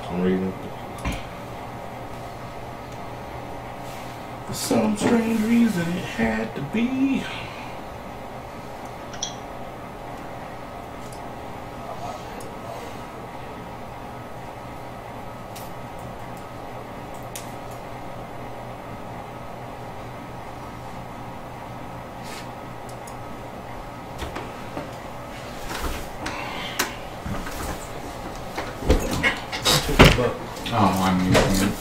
I'm reading. For some strange reason, it had to be. Oh, I'm using it.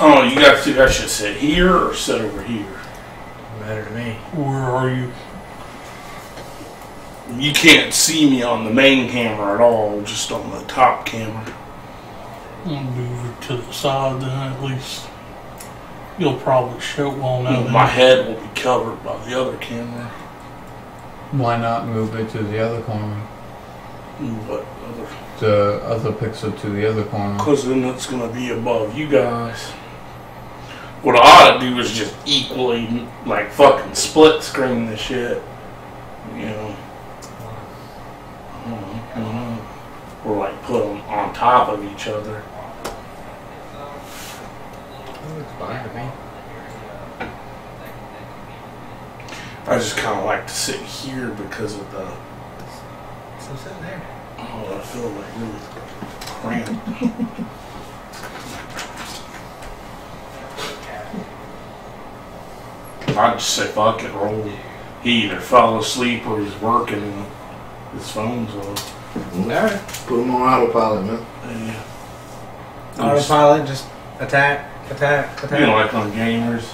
Oh, you guys think I should sit here or sit over here? Doesn't matter to me. Where are you? You can't see me on the main camera at all, just on the top camera. I'll move it to the side then at least. You'll probably show well now. My head will be covered by the other camera. Why not move it to the other corner? What other? The other pixel to the other corner. Because then it's going to be above you guys. What I ought to do is just equally, like, fucking split screen this shit. You know. Or, like, put them on top of each other. That looks fine to me. I just kind of like to sit here because of the... So sit there. Oh, I feel like really cramped. I'd just say fuck it, roll. He either fell asleep or he's working and his phone's off. Alright, put him on autopilot, man. Yeah. Autopilot, just attack. You know, like on gamers.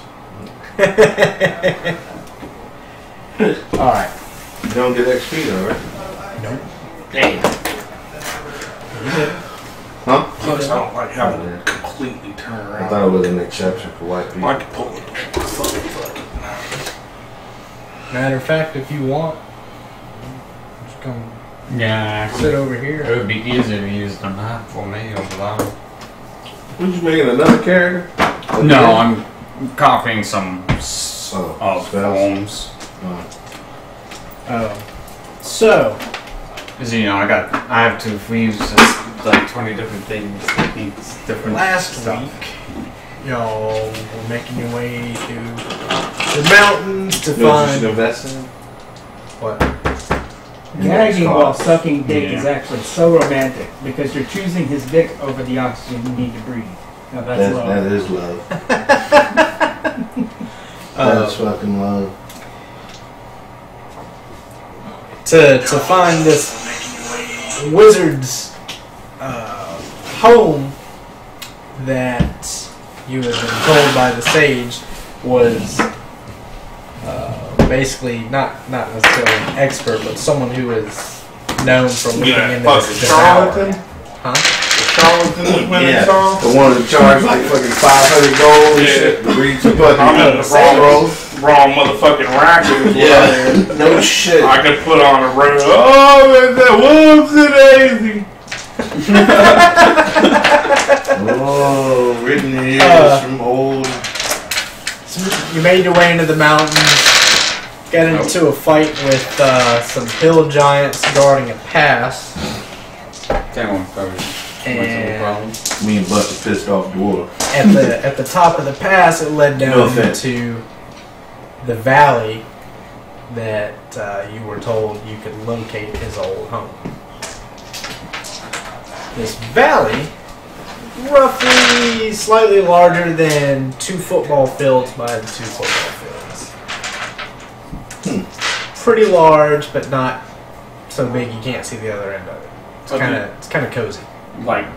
Alright. You don't get XP though, right? Nope. Damn. Huh? Plus, I don't like having to completely turn around. I thought it was an exception for white people. I could pull it. Fuck. Matter of fact, if you want, just come Yeah, sit over here. it would be easier to use the map for me over there. What, you making another character? No, I'm copying some spells. forms. Oh. So, Because, you know, I have to weave like 20 different things. It's different last stuff. week, y'all were making your way through the mountains to You know what you find... should invest in? What? Gagging while sucking dick Yeah. is actually so romantic because you're choosing his dick over the oxygen you need to breathe. Now that's love. That is love. That's fucking love. To find this wizard's home that you had been told by the sage was basically not necessarily an expert, but someone who is known for looking into this charlatan? Huh? The charlatan that went and saw? The one that charged like fucking 500 gold and shit to read some fucking I'm in the wrong motherfucking racket. Yeah, no shit. I could put on a robe. Oh, that whoopsie daisy. Oh, written years from old. So you made your way into the mountains, got into a fight with some hill giants guarding a pass. That one covers And problems. Me and Buck are pissed off dwarf. at the top of the pass, it led down into the valley that you were told you could locate his old home. This valley, roughly slightly larger than 2 football fields by the 2 football fields. Pretty large, but not so big you can't see the other end of it. It's kind of cozy. Like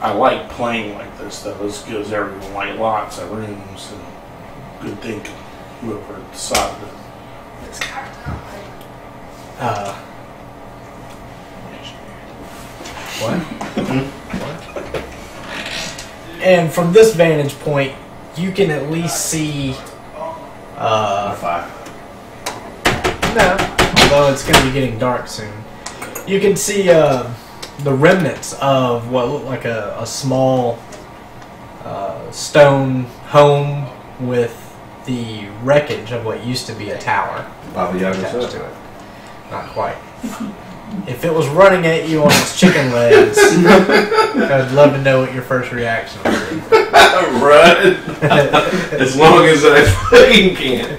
I like playing like this though. This gives everyone like lots of rooms and good thinking. Whoever decided this. And from this vantage point, you can at least see. Fire. No, although it's going to be getting dark soon. You can see the remnants of what looked like a small stone home with the wreckage of what used to be a tower Baba Yaga attached to it. Not quite. If it was running at you on its chicken legs, I'd love to know what your first reaction would be. Run. As long as I fucking can.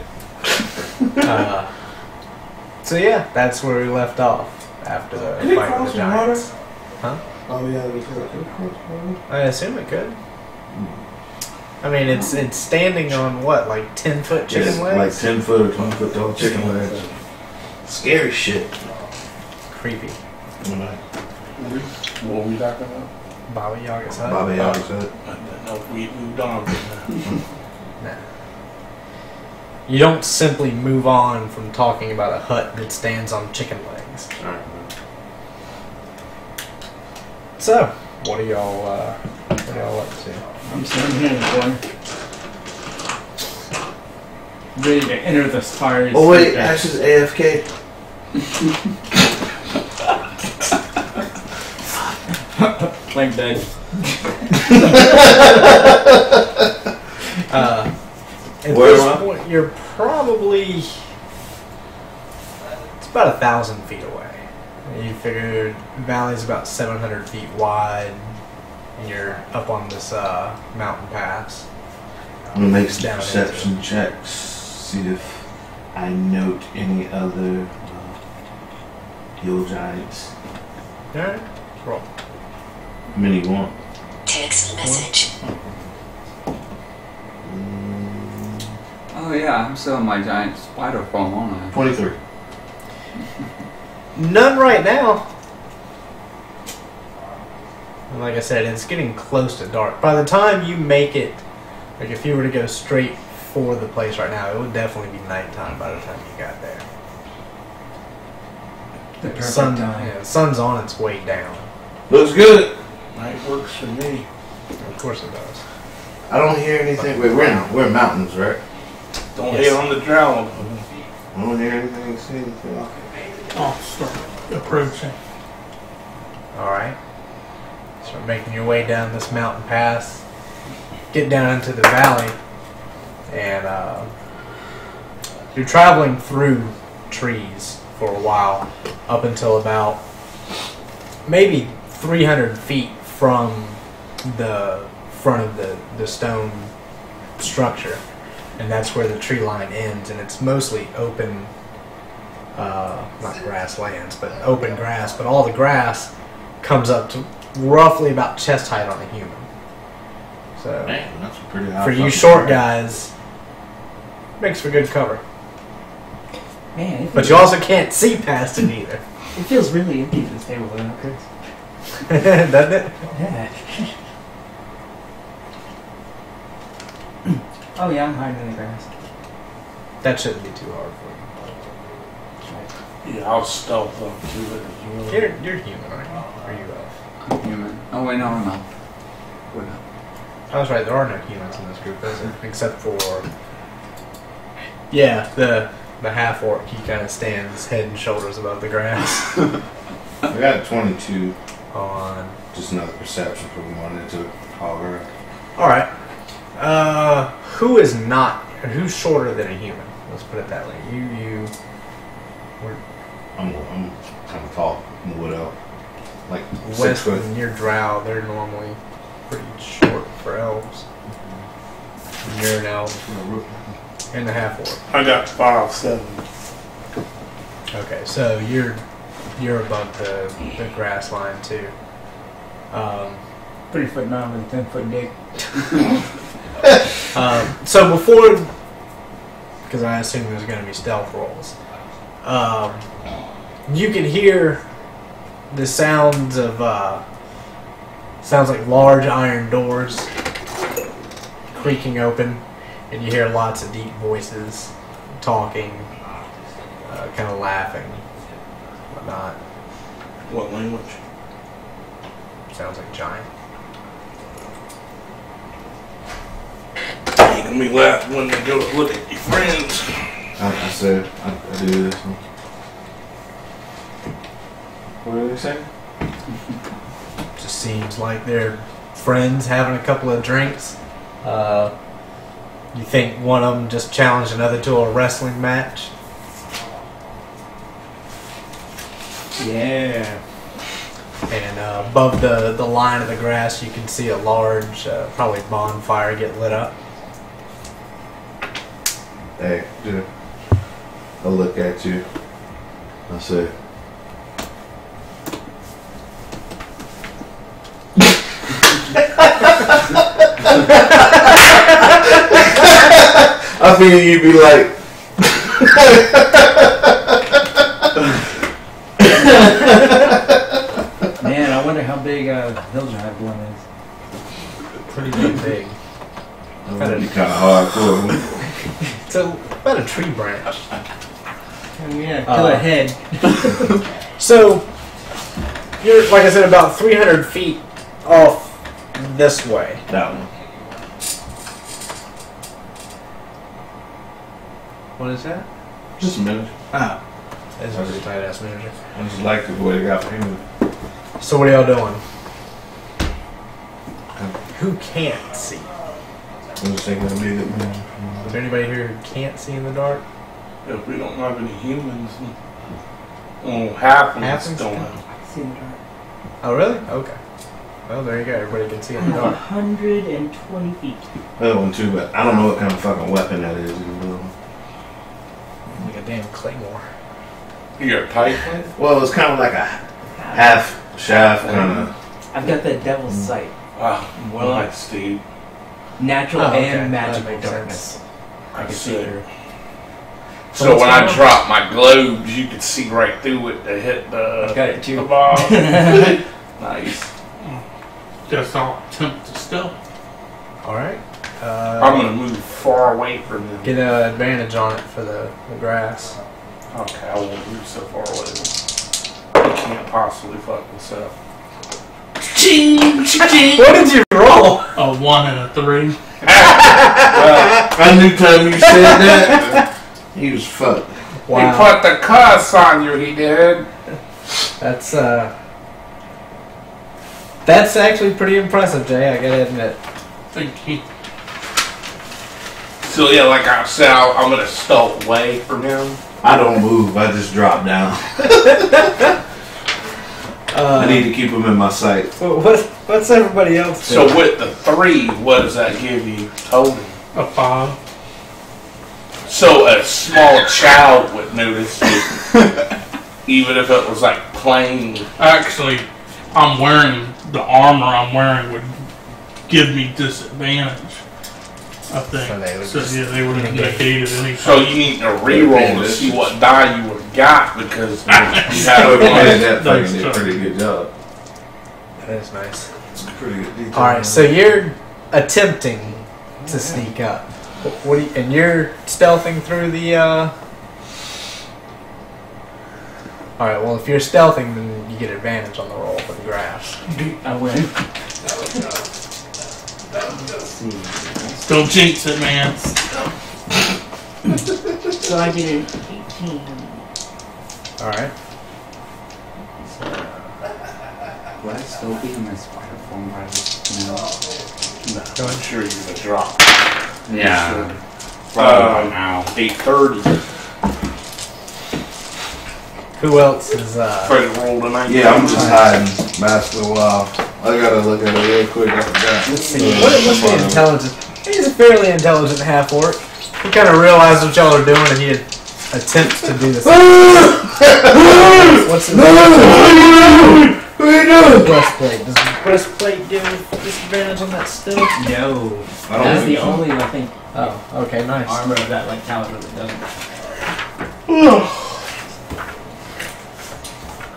So yeah, that's where we left off after the fight with the giants. Huh? Oh yeah, I assume it could. I mean, it's standing on what, like 10-foot chicken legs? Like 10 foot or 20 foot tall chicken legs. Scary shit. Creepy. What were we talking about? Baba Yaga's hut. Baba Yaga's hut. I didn't know if we moved on from that. Nah. You don't simply move on from talking about a hut that stands on chicken legs. Alright. So, what are y'all up to? I'm standing here in the corner. Ready to enter the fire. Oh wait, Ash is AFK. Like that. At Where this am I? point, you're probably... It's about 1,000 feet away. You figure the valley's about 700 feet wide, and you're up on this mountain pass. I'm gonna make some Down into perception checks. See if I note any other hill giants. Alright, roll. How many you want? Text message. Oh yeah, I'm still in my giant spider form, aren't I? 23. None right now. And like I said, it's getting close to dark. By the time you make it, like if you were to go straight for the place right now, it would definitely be nighttime by the time you got there. The perfect Sun, time. yeah, the sun's on its way down. Looks good. Night works for me. Of course it does. I don't hear anything. Wait, we're in mountains, right? Don't Yes. hit on the drown. I don't hear anything. See anything. I'll start approaching. Alright. Start making your way down this mountain pass. Get down into the valley. And you're traveling through trees for a while. Up until about maybe 300 feet from the front of the stone structure. And that's where the tree line ends. And it's mostly open... not grasslands, but open grass. But all the grass comes up to roughly about chest height on a human. So, Man, that's a pretty high for you fucking short range. guys, makes for good cover. Man, it But feels, you also can't see past it either. it feels really empty at this table, though, Chris. Doesn't it? Yeah. Oh yeah, I'm hiding in the grass. That shouldn't be too hard for Yeah, I'll stealth up to it. you. You're human, aren't you? Or you elf? I'm human. Oh wait, no, I'm not. We're not. I was right, there are no humans in this group, is there? Except for... Yeah, the half-orc, he kind of stands head and shoulders above the grass. I got 22. On... Just another perception for one into hover. Alright. Who is not... Who's shorter than a human? Let's put it that way. I'm kind of tall. I'm a wood elf. Like 6 West foot. and near Drow, they're normally pretty short for elves. And you're an elf and a half-orc. I got 5'7". Okay, so you're above the grass line too. 3 foot 9 with a 10-foot dick. So before, because I assume there's going to be stealth rolls, you can hear the sounds of sounds like large iron doors creaking open, and you hear lots of deep voices talking, kind of laughing, whatnot. What language? Sounds like giant. me laugh when they go to look at your friends. I said I do this one. What did they say? Just seems like they're friends having a couple of drinks. You think one of them just challenged another to a wrestling match? Yeah. And above the line of the grass, you can see a large, probably bonfire get lit up. Hey, dude. I look at you. I say, I feel you'd be like, Man, I wonder how big Hill Drive one is. Pretty damn big. that'd be kind of hardcore. It's about a tree branch. Yeah, kill a head. So, you're, like I said, about 300 feet off this way. That one. What is that? Just a minute. Ah. That's a really tight ass manager. I just like the way they got him. So what are y'all doing? Who can't see? I'm just thinking it'll be a good man. Is there anybody here who can't see in the dark? If we don't have any humans, half of Half us of us don't don't. have. See in the dark. Oh, really? Okay. Well, there you go. Everybody can see I in the have dark. 120 feet. That one too, but I don't know what kind of fucking weapon that is. Like a damn claymore. You're a tight one? Well, it's kind of like a half shaft kind of. I've got the devil's sight. Wow, well, like Steve. Natural Oh, okay. and That magical makes darkness. sense. I can see see through. So what's when going I on? drop my globes, you can see right through it to hit the, I've got it too. the ball. Nice. Just I'll attempt to stealth. Alright. I'm gonna move far away from them. Get an advantage on it for the grass. Okay, I won't move so far away. You can't possibly fuck this up. What did you roll? A 1 and a 3. I knew time you said that. He was fucked. Wow. He put the cuss on you, he did. That's actually pretty impressive, Jay, I gotta admit. Thank you. So yeah, like I said, I'm gonna stealth away from him. I don't move. I just drop down. I need to keep him in my sight. What's everybody else So with the 3, what does that give you total? A 5. So a small child would notice you, even if it was like plain. Actually, I'm wearing the armor I'm wearing would give me disadvantage. I think. So they would So just yeah, they would have negate. negated any. So you need to re-roll to see what die you would have got because you Whoever have made that fucking Nice did a job. pretty good job. That is nice. It's a pretty good detail. Alright, so you're attempting to sneak up. And you're stealthing through the, Alright, well, if you're stealthing, then you get advantage on the roll for the grass. I win. Let's see. Don't jinx it, man. So I get an 18. Alright. Would I still be in my spider form by this? No. I'm sure you're gonna drop. Yeah. Now 8:30. Who else is, Credit roll tonight. Yeah, I'm just hiding. Master a while. I gotta look at it real quick. I forgot. let's see, what's the intelligence? He's a fairly intelligent half-orc. He kind of realizes what y'all are doing and he attempts to do this. What's his breastplate? Does breastplate give disadvantage on that still? No. I don't That's think the so. only, I think, Oh, okay, nice. armor of that like caliber that doesn't.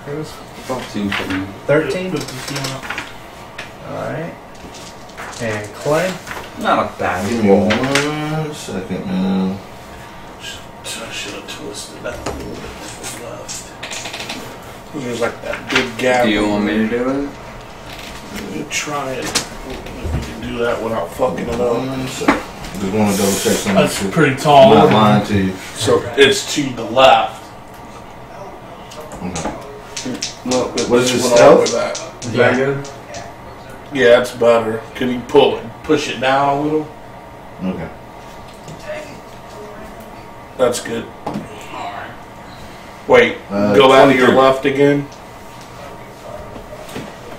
It was 14 for me. 13? Alright. And Clay? Not a bad Give me roll. 1 second, man. I should have twisted that a little bit to the left. There's like that big gap. Do you want me to do it? You try it. If you can do that without fucking it up. 1 second. Just want to double check something. That's pretty tall. I'm not lying to you. So it's to the left. No, What is it, went all the way stealth? back. Is that good? Yeah, that's better. Can you pull it, push it down a little? Okay. That's good. Wait, Uh, go out to your 23. left again.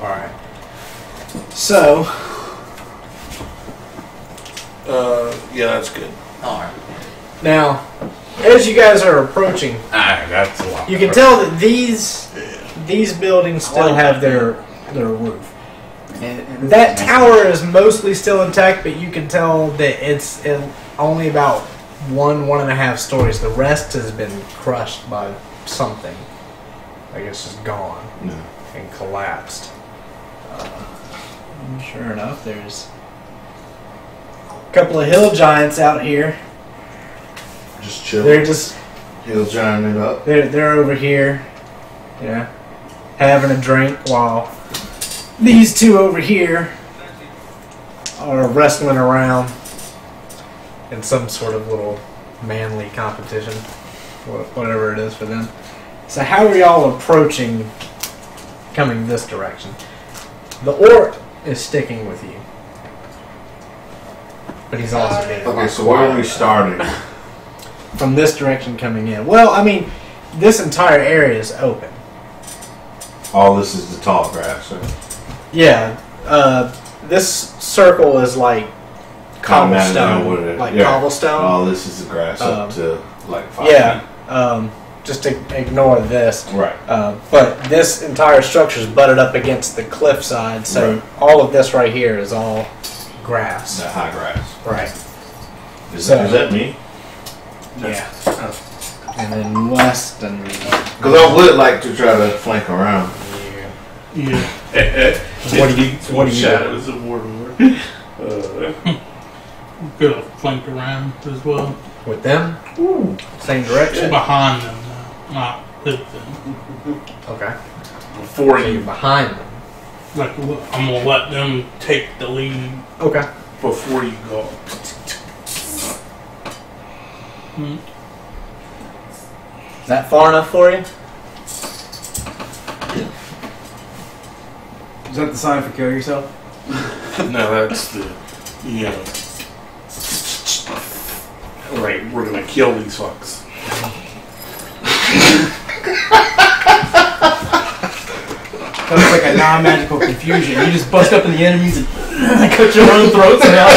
Alright. So, Yeah, that's good. Alright. now, as you guys are approaching, Alright, that's a lot. you can tell that these buildings still have their roof. And That tower is mostly still intact, but you can tell that it's only about 1.5 stories. The rest has been crushed by something. Like it's just gone No. and collapsed. And sure enough, there's a couple of hill giants out here. Just chill. They're just Hill giant it up. they're over here, yeah, having a drink while these two over here are wrestling around in some sort of little manly competition, whatever it is for them. So how are y'all approaching coming this direction? The orc is sticking with you, but he's also getting Okay, so where are we starting? from this direction coming in. Well, I mean, this entire area is open. All this is the tall grass. Right? Yeah, this circle is like Kinda imagine cobblestone, what it is. like Yeah. cobblestone. All this is the grass up to like 5 Yeah, feet. just ignore this. Right. But this entire structure is butted up against the cliffside, so Right. all of this right here is all grass. That high grass. Right. Is So- that me? Yeah. And then west and Because I would like to try to flank around. Yeah. what do you Shadows of Mordor. Gonna flank around as well. with them? Same direction. Behind them, though, not with them. Okay. Before So you're you, behind them. Like, I'm gonna let them take the lead. Okay. before you go. Hmm. Is that far enough for you? Is that the sign for kill yourself? No, that's the, you know, right, we're gonna kill these fucks. That was like a non-magical confusion. You just bust up in the enemies and cut your own throats and out.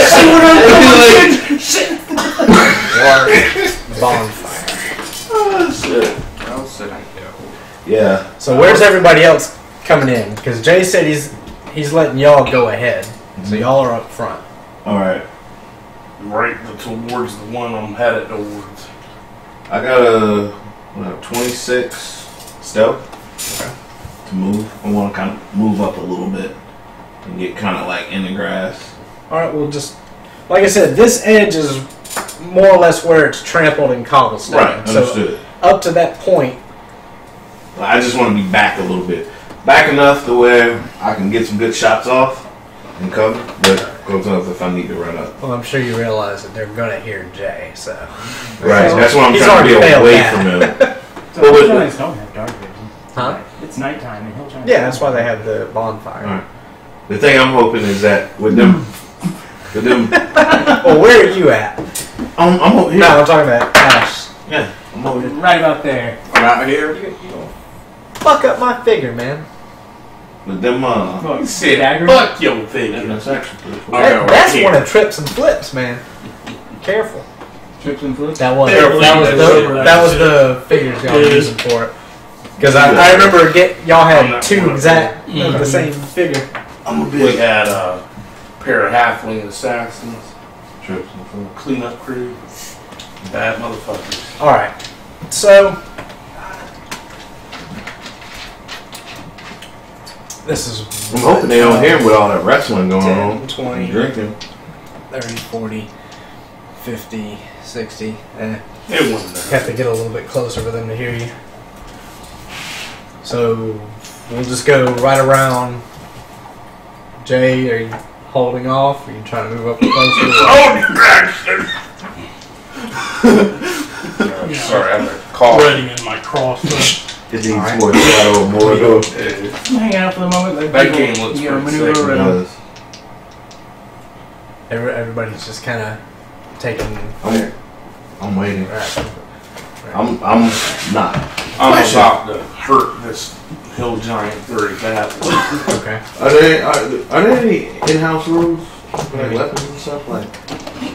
Bonfire. Oh shit. Where else did I go? Yeah. So where's everybody else coming in? Because Jay said he's letting y'all go ahead, so y'all are up front. All right. Right towards the one I'm headed towards. I got a 26 stealth. Okay. To move. I want to kind of move up a little bit and get kind of like in the grass. All right. Well, just like I said, this edge is more or less where it's trampled in cobblestone. Right. So Understood. up to that point, I just want to be back a little bit. Back enough to where I can get some good shots off and cover, but close enough if I need to run up. well, I'm sure you realize that they're gonna hear Jay. So Right. That's why I'm He's trying to be already failed away that. from him. So Well, hill but- giants don't have dark vision. Huh? It's nighttime and hill giants. Yeah, that's why they have the bonfire. Alright. The thing I'm hoping is that with them, Well, where are you at? I'm over here. No, I'm talking about Ash. Yeah, I'm over here. Right about there. I'm out here. Fuck up my figure, man. With them, Look, You said, dagger. fuck your thing. that's actually pretty cool. Okay, That, that's right one here. of trips and flips, man. Careful. Trips and flips. That was Careful, that was that's the it. that was the figures y'all were Yeah. using for it. Because I remember y'all I'm had not two one of exact of the Mhm. same figure. I'm a We big had a pair of halfling assassins, trips and fun. cleanup crew, bad motherfuckers. All right, so this is I'm hoping they don't hear with all that wrestling going 10, on. 20. And drinking. 30, 40, 50, 60. It wasn't that. Have to get a little bit closer for them to hear you. So we'll just go right around. Jay, are you holding off? Or you trying to move up closer? Yeah, Sorry, I had a call. ready in my crossbow. It needs more shadow, more though. Hang out for the moment. That game looks you know, pretty maneuver sick. around. Everybody's just kind of taking. I'm waiting. Right. I'm not. I'm about to hurt this hill giant very badly. Okay. Are there any in-house rules? Like weapons and stuff? Like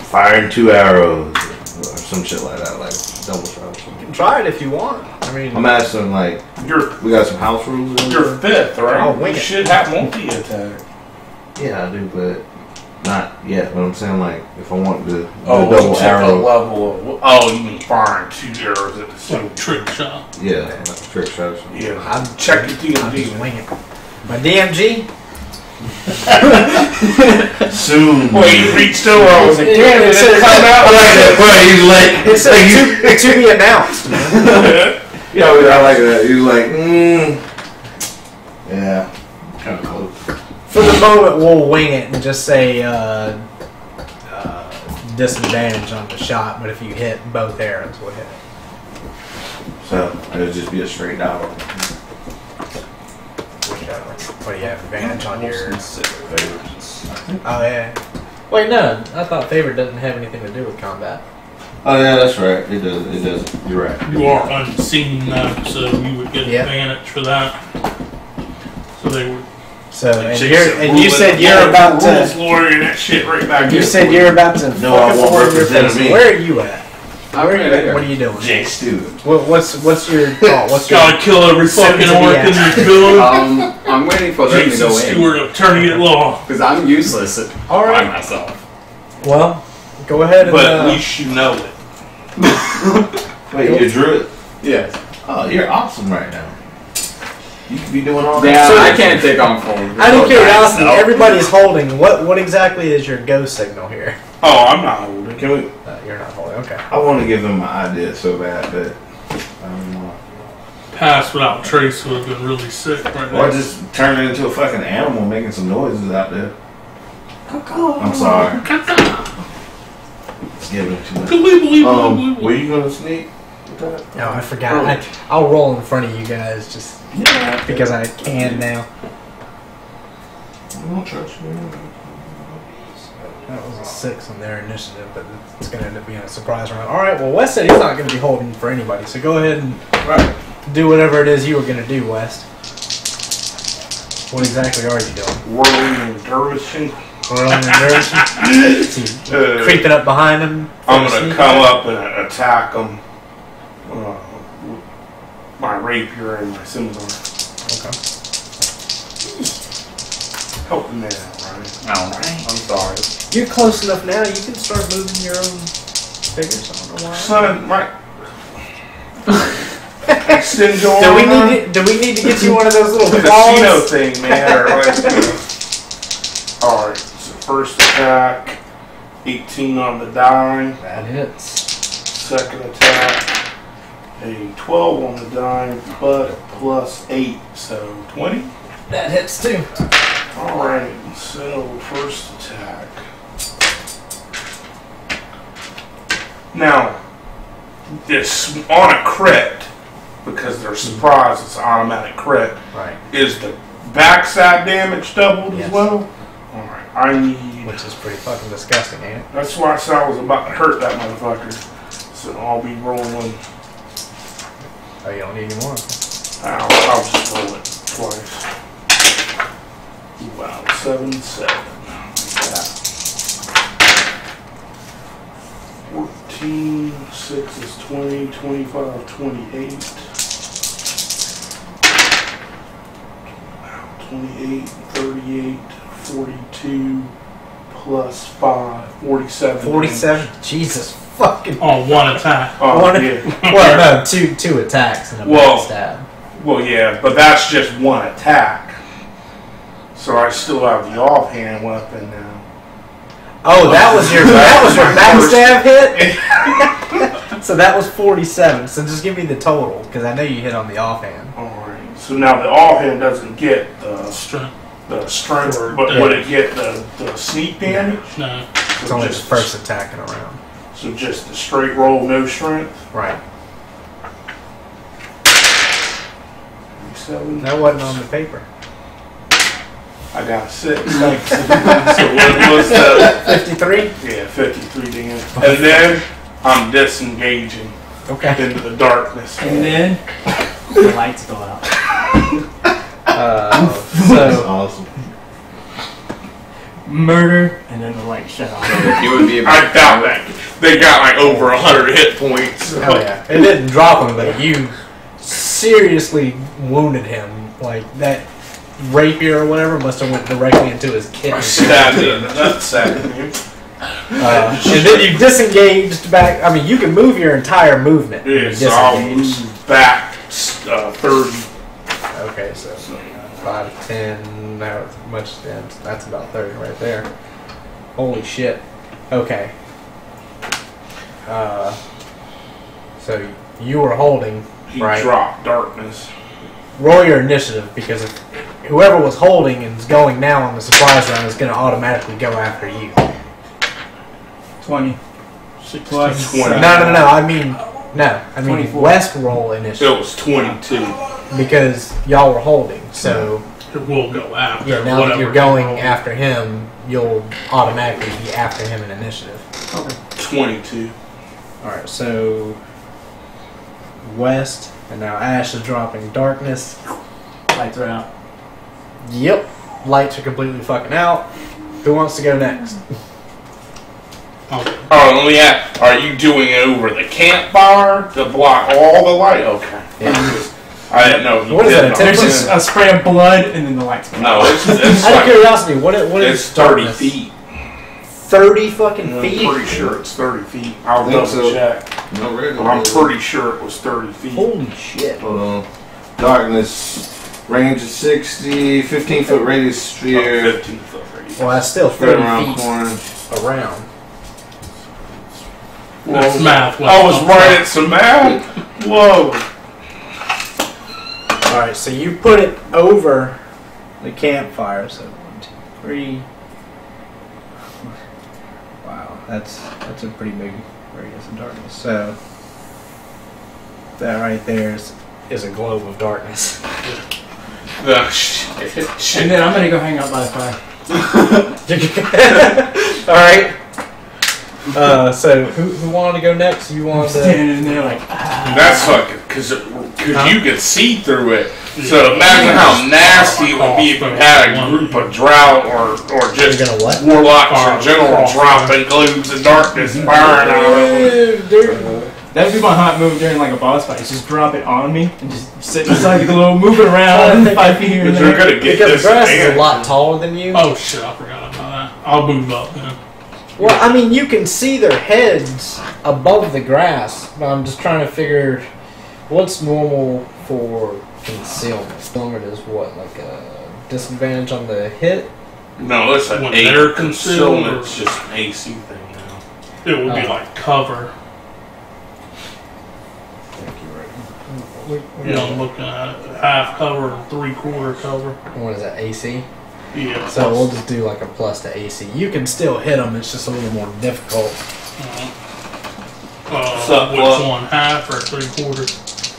firing 2 arrows or some shit like that, like double shot or something. You can try it if you want. I mean, I'm asking, like, we got some house rules in You're fifth, right? Oh, wing You it. should have multi-attack. Yeah, I do, but not yet. But I'm saying, like, if I want the Oh, double check arrow. the level of. Oh, you mean firing 2 arrows at the same Like trick shot. Yeah, like a trick shot or something. Yeah, I'm check your I'm just DMD. winging it. My DMG. Soon. Well, you reached over. I was like, damn, it didn't come out I like that. But he's like, It said to be announced. like yeah, I like that. He's like, yeah, kind of close. For the moment, we'll wing it and just say disadvantage on the shot. But if you hit both arrows, we'll hit it. So it'll just be a straight dot. What do you have advantage on your? Oh yeah. Wait, no. I thought favor doesn't have anything to do with combat. Oh yeah, that's right. It does. It does. You're right. You are unseen though, so you would get Yeah. advantage for that. So they would. So and you said you're about rules to. lawyer and that shit right back You here. said you're about to. No, I fucking won't forward your represent face. me. Where are you at? I'm Where are you right at? here. What are you doing? Jake Stewart. What's your thought? What's your? Gotta kill every fucking Sentence orc of in the this village. I'm waiting for them to Jason go in. Stewart, attorney at law. Because I'm useless All by right. myself. Well, go ahead and. But at least you know it. Wait, you're a druid? Yes. Oh, you're awesome right now. You could be doing all Yeah, that. I can't take on full. out of curiosity, No. everybody's holding. What exactly is your go signal here? Oh, I'm not holding. Can we? You're not holding. Okay. I want to give him my idea so bad, but I don't know. Pass without trace would have been really sick right Or now. just turn it into a fucking animal making some noises out there. I'm sorry. It's giving too much. Were you gonna sneak with that? No, I forgot. I'll roll in front of you guys just because I can now. I don't trust you. That was a 6 on their initiative, but it's going to end up being a surprise round. All right. Well, Wes said he's not going to be holding for anybody, so go ahead and do whatever it is you were going to do, West. What exactly are you doing? Whirling and dervishing. Whirling and dervishing? Creeping up behind him? I'm gonna come up and attack him with my rapier and my scimitar. Okay. Help him out, right? Alright. I'm sorry. You're close enough now. You can start moving your own figures. I don't know why. Son, right. Extend your Do arm. we need to get you one of those little Casino claws? thing, man. Or like, alright, so first attack, 18 on the die. That hits. Second attack, a 12 on the die, but plus 8, so 20. That hits too. Alright, so first attack. Now, this on a crit, because they're surprised it's an automatic crit, Right. is the backside damage doubled Yes. as well? Alright, I need. Which is pretty fucking disgusting, ain't it? That's why I said I was about to hurt that motherfucker. So I'll be rolling. Oh, you don't need any more. I'll just roll it twice. Wow, 7, 7. Yeah. 14, 6 is 20, 25, 28. Wow, 28, 38, 42, plus 5, 47. 47. Jesus fucking. On one attack. Oh, One- yeah. Well, no, two attacks and a Well- backstab. Well, yeah, but that's just one attack. So I still have the offhand weapon now. Oh, that was your backstab hit. So that was 47. So just give me the total because I know you hit on the offhand. Alright, so now the offhand doesn't get the Strength. the strength, but would it get the sneak damage? No. It's only the first attack in a round. So just the straight roll, no strength? Right. 7. That wasn't on the paper. I got a 6. Thanks. So what was that? 53? Yeah, 53 damage. And then I'm disengaging into the darkness. And then the lights go out. That's awesome. Murder, and then the lights shut off. You would be. I doubt that. They got like over 100 hit points. Oh yeah. It didn't drop him, but you seriously wounded him. Like that rapier or whatever must have went directly into his kidney. I stabbed it in the nutsack. And then you disengaged back. I mean, you can move your entire movement. Yeah, so I'll move back 30. Okay, so 5 to 10. How much? That's about 30 right there. Holy shit. Okay. So you were holding. He right. dropped darkness. Roll your initiative, because if whoever was holding and is going now on the surprise round is going to automatically go after you. 20. 20. No. I mean 24. West roll initiative. It was 22. Because y'all were holding, so It will go after. yeah. Now that whatever you're going you roll. after him, you'll automatically be after him in initiative. Okay. 22. All right, so West, and now Ash is dropping darkness. Lights are out. Yep, lights are completely fucking out. Who wants to go next? Okay. Oh, let me ask, are you doing it over the campfire to block all the light? Okay. Yeah. I didn't know he What is did that, it. There's just a spray of blood, and then the lights go out. No, it's Out of like, curiosity, what is it's 30 darkness? feet. 30 fucking I'm feet? pretty sure it's 30 feet. I'll think double so. check. No regular. But I'm pretty sure it was 30 feet. Holy shit. Hold on. Darkness. Range is 60. 15-foot radius sphere. 15 foot radius. Well, that's still Spread 30 around feet corner. around. That's math. I was right at some math. Whoa. Alright, so you put it over the campfire, so 1, 2, 3. Wow, that's a pretty big radius of darkness. So that right there is a globe of darkness. Shit. And then I'm gonna go hang out by the fire. Alright. So who wanted to go next? You wanted to... Standing there like, That's fucking, because you can see through it. So imagine how nasty it would be if you had a group of drought or just You're gonna what? warlocks in general dropping globes of darkness firing out of them. that would be my hot move during like a boss fight. Is just drop it on me and just sit inside the globe, move it around 5 feet here and But you're there. going to get Because this the grass is a advantage. lot taller than you. Oh shit! I forgot about that. I'll move up then. Well, I mean, you can see their heads above the grass, but I'm just trying to figure what's normal for concealment. Concealment is what, like a disadvantage on the hit? No, it's an When 8 they're concealment. concealed, It's just an AC thing now. It would be like cover. You know, I'm looking at it. Half cover and 3/4 cover. What is that, AC? Yeah. So we'll just do like a plus to AC. You can still hit them, it's just a little more difficult. What's up, which what? one? Half or 3/4?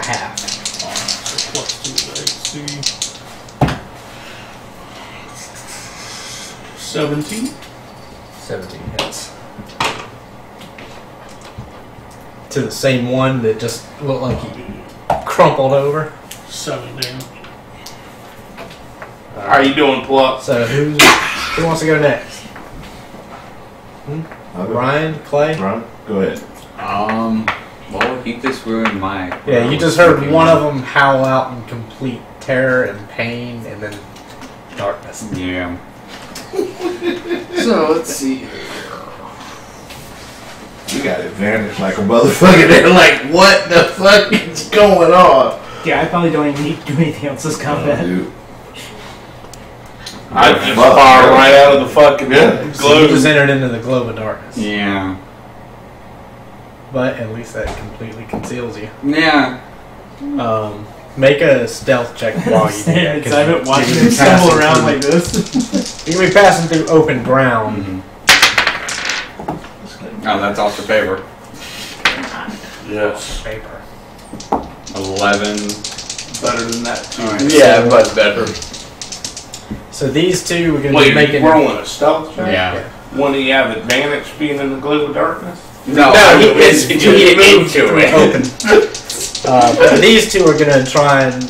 Half. Alright, so plus 2 to AC. 17. 17 hits. To the same one that just looked like he crumpled over. 7 damage. How you doing, Pluck? So who wants to go next? Ryan? Clay? Ron, go ahead. Well, he just ruined my. Yeah, you just heard one of them howl out in complete terror and pain, and then darkness. Yeah. So let's see. You got advantage like a motherfucker. They're like, what the fuck is going on? Yeah, I probably don't even need to do anything else this combat. Dude. I just fire right out of the fucking So you globe. just entered into the globe of darkness. Yeah. But at least that completely conceals you. Yeah. Make a stealth check while you do that. 'Cause I've been watching you're him stumble passing around through- like this. You're gonna be passing through open ground. Oh, that's off the paper. Yes. Paper. 11. Better than that, too. Yeah, but better. So these two are gonna Wait, be making. rolling a stealth check? Yeah. When do you have advantage being in the glow of darkness? No, No, it's you get move into it. Open. But these two are gonna try and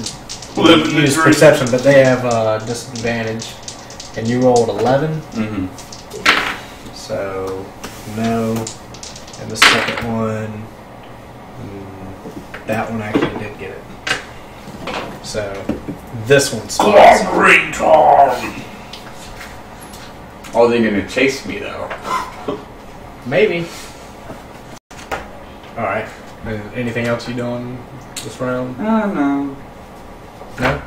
Live in the use dream. perception, but they have disadvantage. And you rolled 11, Mm-hmm. so no. And the second one, that one actually did get it. So this one spots. Great Tom! Oh, they're gonna chase me though. Maybe. All right. Anything else you doing this round? No. No.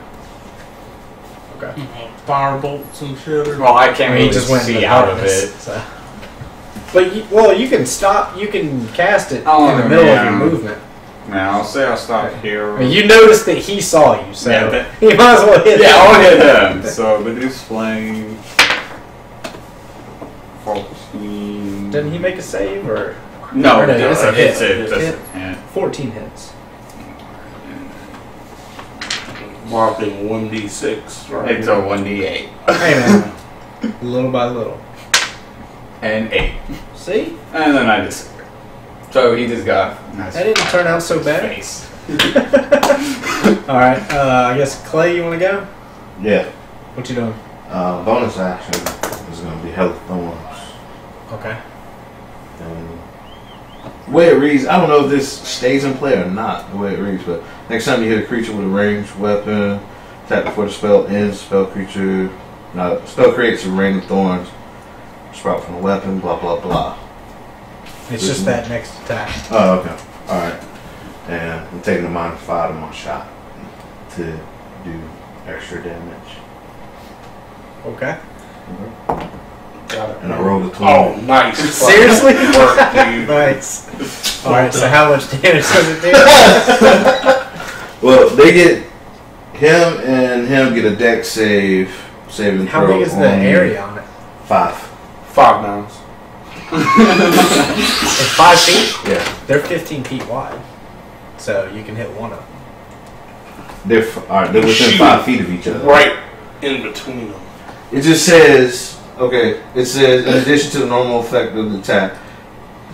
Okay. Fire bolts and shit. Or Well, I can't I mean, really he just went see into out of darkness, it. So. But you can stop. You can cast it Oh, in the middle yeah. of your movement. Now, I'll say I'll stop here. I mean, you noticed that he saw you, so Yeah, but- you might as well hit. Yeah, him. I'll hit them. So, reduce flame. 14. Didn't he make a save or No, Or no, it's a it's hit. a Hit. hit. 14 hits? Whopping 1d6, right? It's a 1d8. Hey man, little by little. And 8. See, And then I disappear. So he just got nice that didn't turn out so bad. face. All right, I guess Clay, you want to go? Yeah. What you doing? Bonus action is going to be Health Thorns. Okay. And the way it reads, I don't know if this stays in play or not, the way it reads, but next time you hit a creature with a ranged weapon, attack before the spell ends, spell creature creates a rain of thorns, sprout from the weapon, blah, blah, blah. It's just that next attack. Oh, okay. Alright. And I'm taking a -5 to my shot to do extra damage. Okay. Got it. And I rolled a 12. Oh, nice. Seriously? Work, dude. Nice. All right. So how much damage does it do? Well, they get him get a dex saving How throw big is the on area on it? 5. 5 pounds. It's 5 feet. Yeah. They're 15 feet wide, so you can hit one of them. They're within Shoot 5 feet of each other. Right in between them. It just says, it says, in addition to the normal effect of the attack,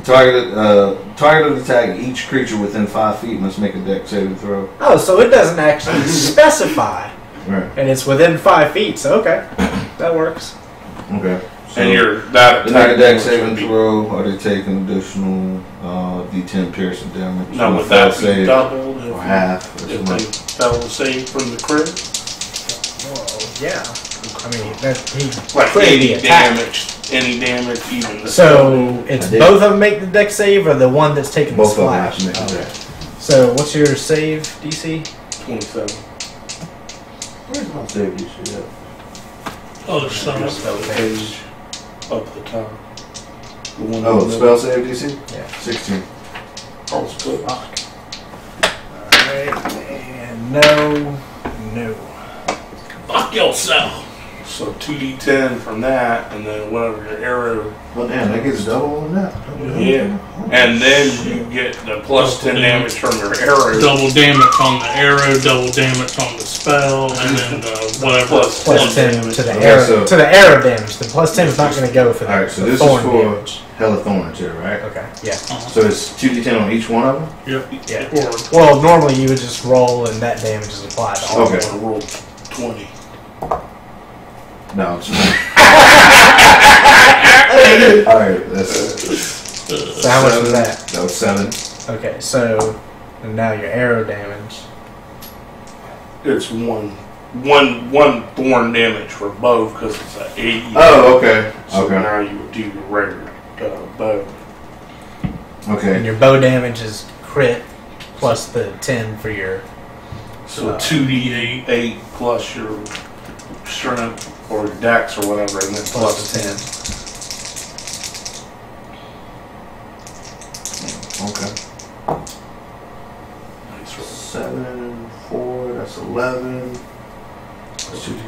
the target of the attack, each creature within 5 feet must make a dex saving throw. Oh, so it doesn't actually specify, Right. and it's within 5 feet. So okay, that works. Okay. So And that they make a attack dex damage saving would be- throw, or they take an additional D10 piercing damage. No, on a would failed that be save, doubled or if, half, or if something. they fell asleep from the crit? Whoa, yeah. I mean, that he Like critted any the attack. any damage, even the So it's I did. both of them make the deck save, or the one that's taking Both the of them have splash. to make a Okay. dex. So what's your save DC? 27. Where's my save DC at? other side. Page up the top. The one Oh, in the spell save DC? Yeah. 16. Oh, it's good. Alright, and no. Fuck yourself. So 2d10 from that, and then whatever your arrow. Well, damn, that gets double on that. Yeah. And then you get the plus 10 damage from your arrow. Double damage on the arrow, double damage on the spell, and then whatever. Plus Plus 10 damage. to the Okay, arrow. so- To the arrow damage. The plus 10 is not going to go for the, Alright, so the this is thorn for damage. Hell of Thorns here, right? Okay, yeah. So it's 2d10 on each one of them? Yep. Yeah. Or Well, normally you would just roll and that damage is applied to all. Okay. I'm gonna roll 20. No, it's Alright, that's So how much was that? That was 7. Okay, so and now your arrow damage. It's one thorn damage for both because it's an 8. Oh, okay. So Okay. now you would do your regular bow. And Okay. your bow damage is crit plus the 10 for your. So 2d8 8 plus your strength or dex or whatever, and then plus 10. Okay. Nice roll. 7, 4,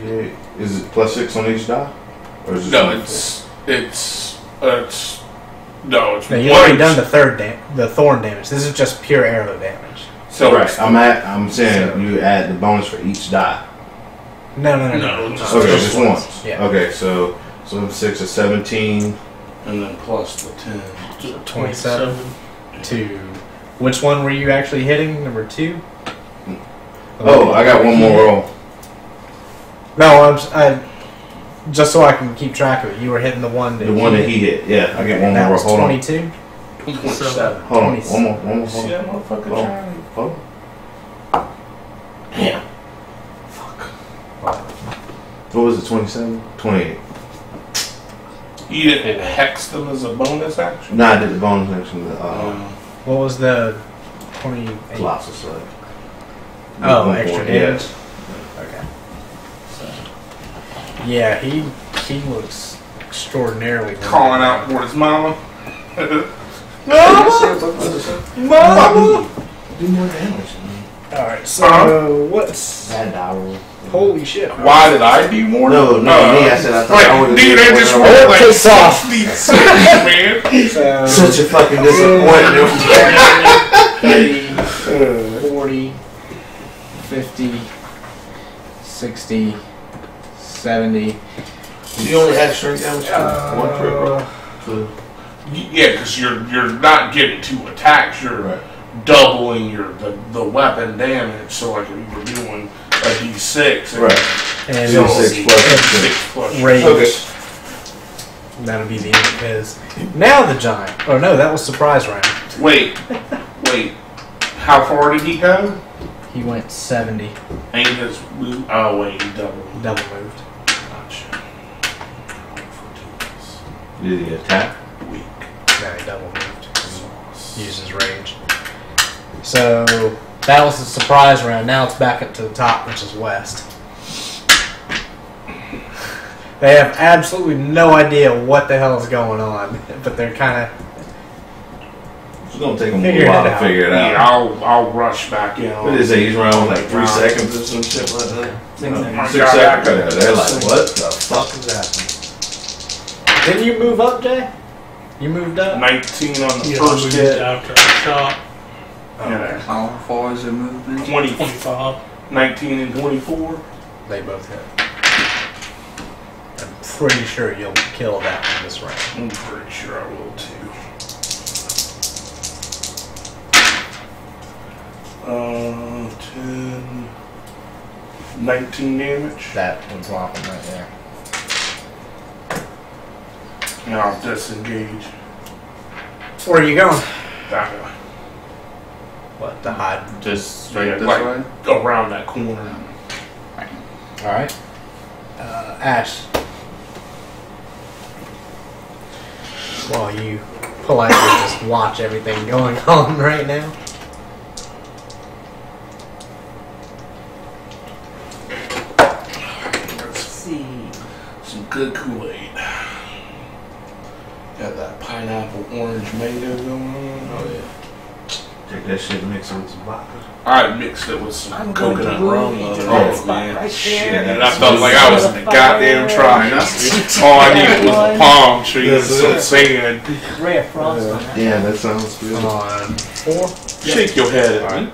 2d8. Is it +6 on each die? Or is it No, 24? No, it's No, you've already done the thorn damage. This is just pure arrow damage. So right. I'm saying you add the bonus for each die. No. just Okay, just once. Yeah. Okay, so 6 is 17. and then plus the 10. 27 to... Which one were you actually hitting? Number 2? Oh, I got one more roll. No, I just so I can keep track of it. You were hitting the one that The one that he hit. Yeah, I get one that more was roll. Hold on. 22. 27. Hold on. 27. One more. Hold See on. that motherfucker Hold on. trying? Hold on. Damn. What was it? 27? 28. You didn't hex them as a bonus action? No, I did the bonus action. What was the 28? Colossus. Oh, One extra point, damage. Okay. So, yeah, he looks extraordinarily Calling out for his mama. Mama! Do more damage. Alright, so what's... Bad die roll. Holy shit. Why did I do more? No, me. I said I thought I Like, would dude, I just have rolled like Piss off. 66, man. So, such a fucking disappointment. 30, 40, 50, 60, 70. You only had strength damage for one crit, bro. Yeah, because you're not getting 2 attacks. You're Right. doubling the weapon damage. So like if you were doing a d6, Right. And So it's 6 plus 6 plus rage. Okay. That'll be the end of his. Now the giant. Oh no, that was surprise round. Wait. How far did he go? He went 70. Ain't his move? Oh wait, he doubled. Double moved. Gotcha. Did he attack? Weak. Yeah, he double moved. Uses rage. So that was the surprise round. Now it's back up to the top, which is west. They have absolutely no idea what the hell is going on, but they're kind of... It's gonna take him a Figure it while to out. figure it Yeah, out. I'll rush back in. What did they say? He's around like 3 Right. seconds or some shit like that. 6 seconds. 6 seconds. They're like, what the fuck is happening? Didn't you move up, Jay? You moved up? 19 on the Yeah, first moved hit. after I shot. Yeah. How far is your movement? 25. 19 and 24. They both hit. I'm pretty sure you'll kill that in this round. I'm pretty sure I will too. 10, 19 damage. That one's whopping right there. And I'll disengage. Where are you going? That way. What, to hide? Just straight Yeah, this like way? around that corner. Alright. Ash. While you politely just watch everything going on right now. Let's see. Some good Kool-Aid. Got that pineapple orange mango going on. Oh yeah. Take that shit and mix it with some vodka. I mixed it with some coconut rum. Oh, Man. right Shit, there. and I felt like I was in the goddamn trying. All I needed was a palm tree and some sand. Ray of frost on that. Yeah, that sounds good. On 4. Shake your head at me.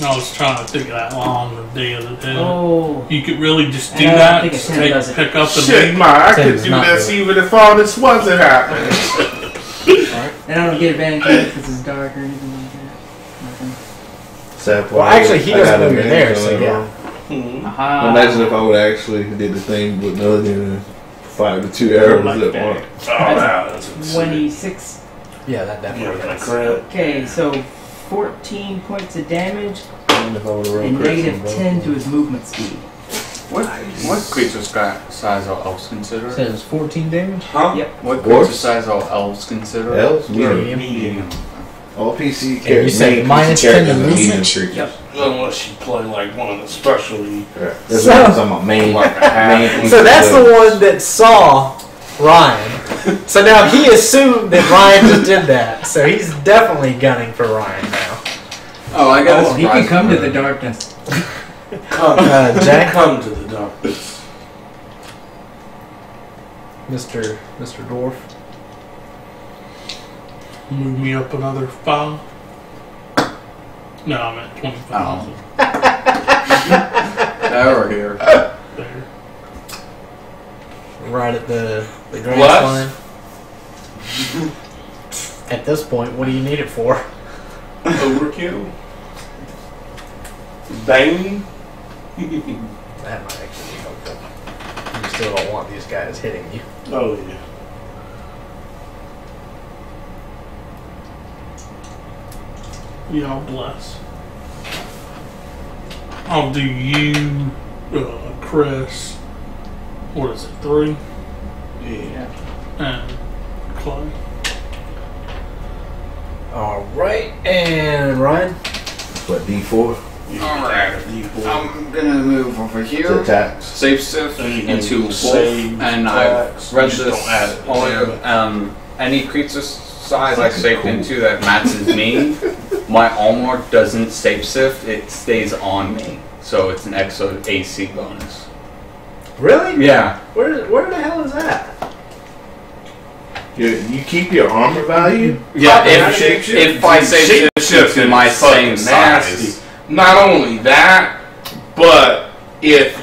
I was trying to think of that line the day of the day. Oh. You could really just do I that. think Just a 10 does it. pick up and Shit, ma, I Ten could is do not this good. even if all this wasn't happening. And I don't get advantage on it because it's dark or anything like that. Nothing. Sad Well, part. actually, he I doesn't got know you're there, advantage so on it, yeah. bro. Aha. Imagine if I would actually did the thing with nothing and fired the 2 arrows Like at that. once. Oh, that's insane. 26. Yeah, that definitely Yeah, is. crap. Okay, so 14 points of damage And if I would've rolled and crits negative on both. 10 to his movement speed. What creature size are elves considered? Says 14 damage? Huh? Yep. What Dwarves? creature size are elves considered? Elves? Medium. Medium. All PC you characters. said main minus PC 10 to characters are movement? medium creatures. Yep. Unless you play like one of the specialty. Right. That's So- what I'm talking about. Main, Like a half. main So that's the players. one that saw Ryan. So now he assumed that Ryan just did that. So he's definitely gunning for Ryan now. Oh, I got Oh, he can come to the darkness. Come, Jack? come to the darkness. Mr. Dwarf. Move me up another 5. No, I'm at 25,000. Over here. There. Right at the grass Left. line. At this point, what do you need it for? Overkill. Bang. That might actually be helpful. You still don't want these guys hitting you. Oh yeah. Y'all bless. I'll do you, Chris. What is it, 3? Yeah. And Clay. Alright, and Ryan? What, D4? Alright. I'm gonna move over It's here. attacks. Save Sif And you can into Wolf, save and attacks. I've read You just this. don't add it. Only, any creature size I saved into that matches me, my armor doesn't save Sif, it stays on me. So it's an extra AC bonus. Really? Yeah. Where the hell is that? You keep your armor value? Yeah, Shapeshift? if I save Sif to my same size. Not only that, but if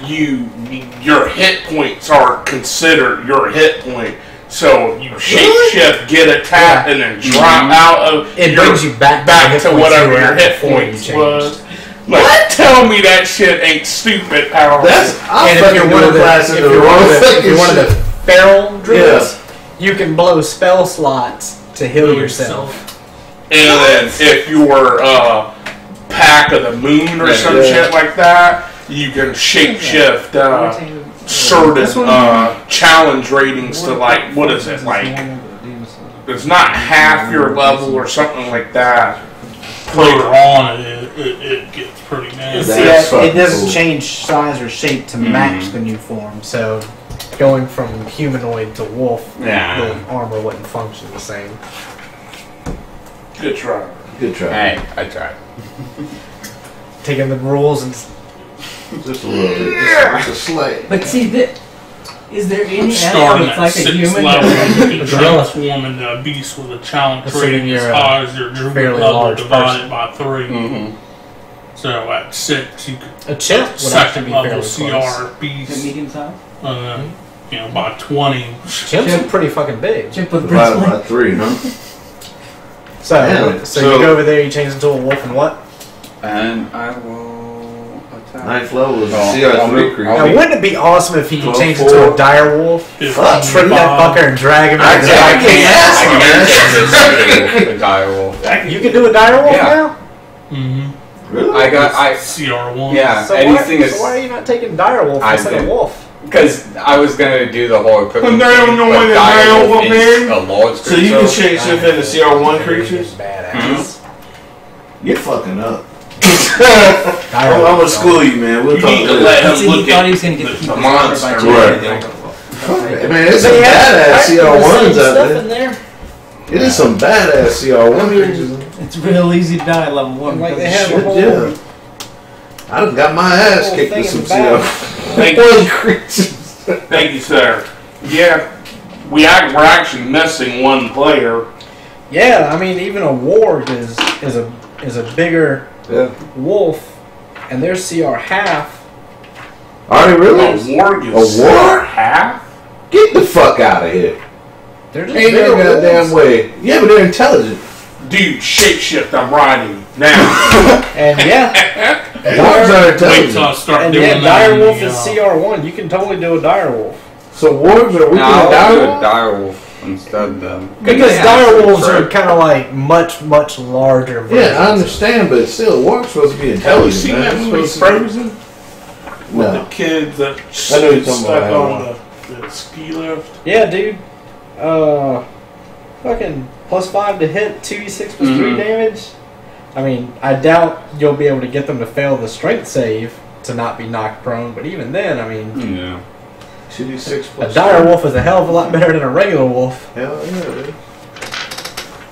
your hit points are considered your hit point, so you shapeshift, get a tap, and then drop out of It brings you back to whatever your hit before you points changed. was. Like, tell me that shit ain't stupid powerful. I'm And if you're one of the feral druids, you can blow spell slots to heal yourself. And then if you were Pack of the Moon or some shit like that, you can shapeshift certain challenge ratings to, like, what is it, like, it's not half your level or something like that. Later on, it gets pretty nasty. See, That's it doesn't cool. change size or shape to match the new form, so going from humanoid to wolf, Yeah. the armor wouldn't function the same. Good try. Good try. Hey, I tried. Taking the rules and Just a little bit. It's a slight. But see, is there any Starting animal at that's like a 6th human? level, you can gorilla. transform into a beast with a challenge Assuming rating as you're a high as your druid fairly level large divided by 3. Mm-hmm. So at 6, you could a chimp would actually second be level fairly CR close. A beast, medium size? by 20. Chimps are pretty fucking big. Chimp with Divided bristling? by 3, huh? So, Yeah, so so- you go over there, you change into a wolf, and what? And I will attack. 9th level is Oh, CR3 I'll creature. Now, wouldn't it be awesome if he could 12, change into 4. a dire wolf? 15, Trip that fucker and drag him I into can't- the I change the dire wolf. You can do a dire wolf Yeah. now? Mm-hmm. Really? CR1. Yeah, So anything why, is. so why are you not taking dire wolf I instead of did. wolf? Because I was gonna do the whole equipment. But they don't know when but the dire dire wolf wolf is is. a large So you can creature. shape shift into CR1 creatures? Badass. You're fucking up. Dire I'm wolf, gonna school you, man. We'll You talk need to later. let him See, he look thought at he was going to get to the keep his monster. armor by Right. changing. Man, there's some They have badass CR1s stuff out in there. there. It is some badass CR1 creatures. It's real easy to die at level 1. Like because they of have shit. a whole Yeah. I done got my ass whole kicked thing with some in the back. Thank CR1 creatures. Thank you, sir. Yeah, we're actually missing one player. Yeah, I mean, even a warg is a bigger Yeah. wolf, and their CR half. Are they A really? warg is A warg? half. Get the fuck out of here. They're just Ain't bigger no goddamn wolves. way. Yeah, but they're intelligent. Dude, shapeshift. I'm riding now. And yeah, Wargs are Wait till I intelligent. start and doing yeah, that. dire in wolf the, is CR1. You can totally do a dire wolf. So wargs are weaker No, I'll than do a dire dire wolf instead then. Because Yeah, dire wolves sure. are kind of like much larger versions. Yeah, I understand, but still, wargs supposed to be Have you intelligent, seen man. that It's movie supposed to be- Frozen? With the No. kids that I know what you're talking stuck about, on the ski lift. Yeah, dude. Fucking +5 to hit, 2d6 plus 3 Mhm. damage. I mean, I doubt you'll be able to get them to fail the strength save to not be knocked prone, but even then, I mean, Yeah. 2d6 a plus dire 3. wolf is a hell of a lot better than a regular wolf. Hell yeah, dude.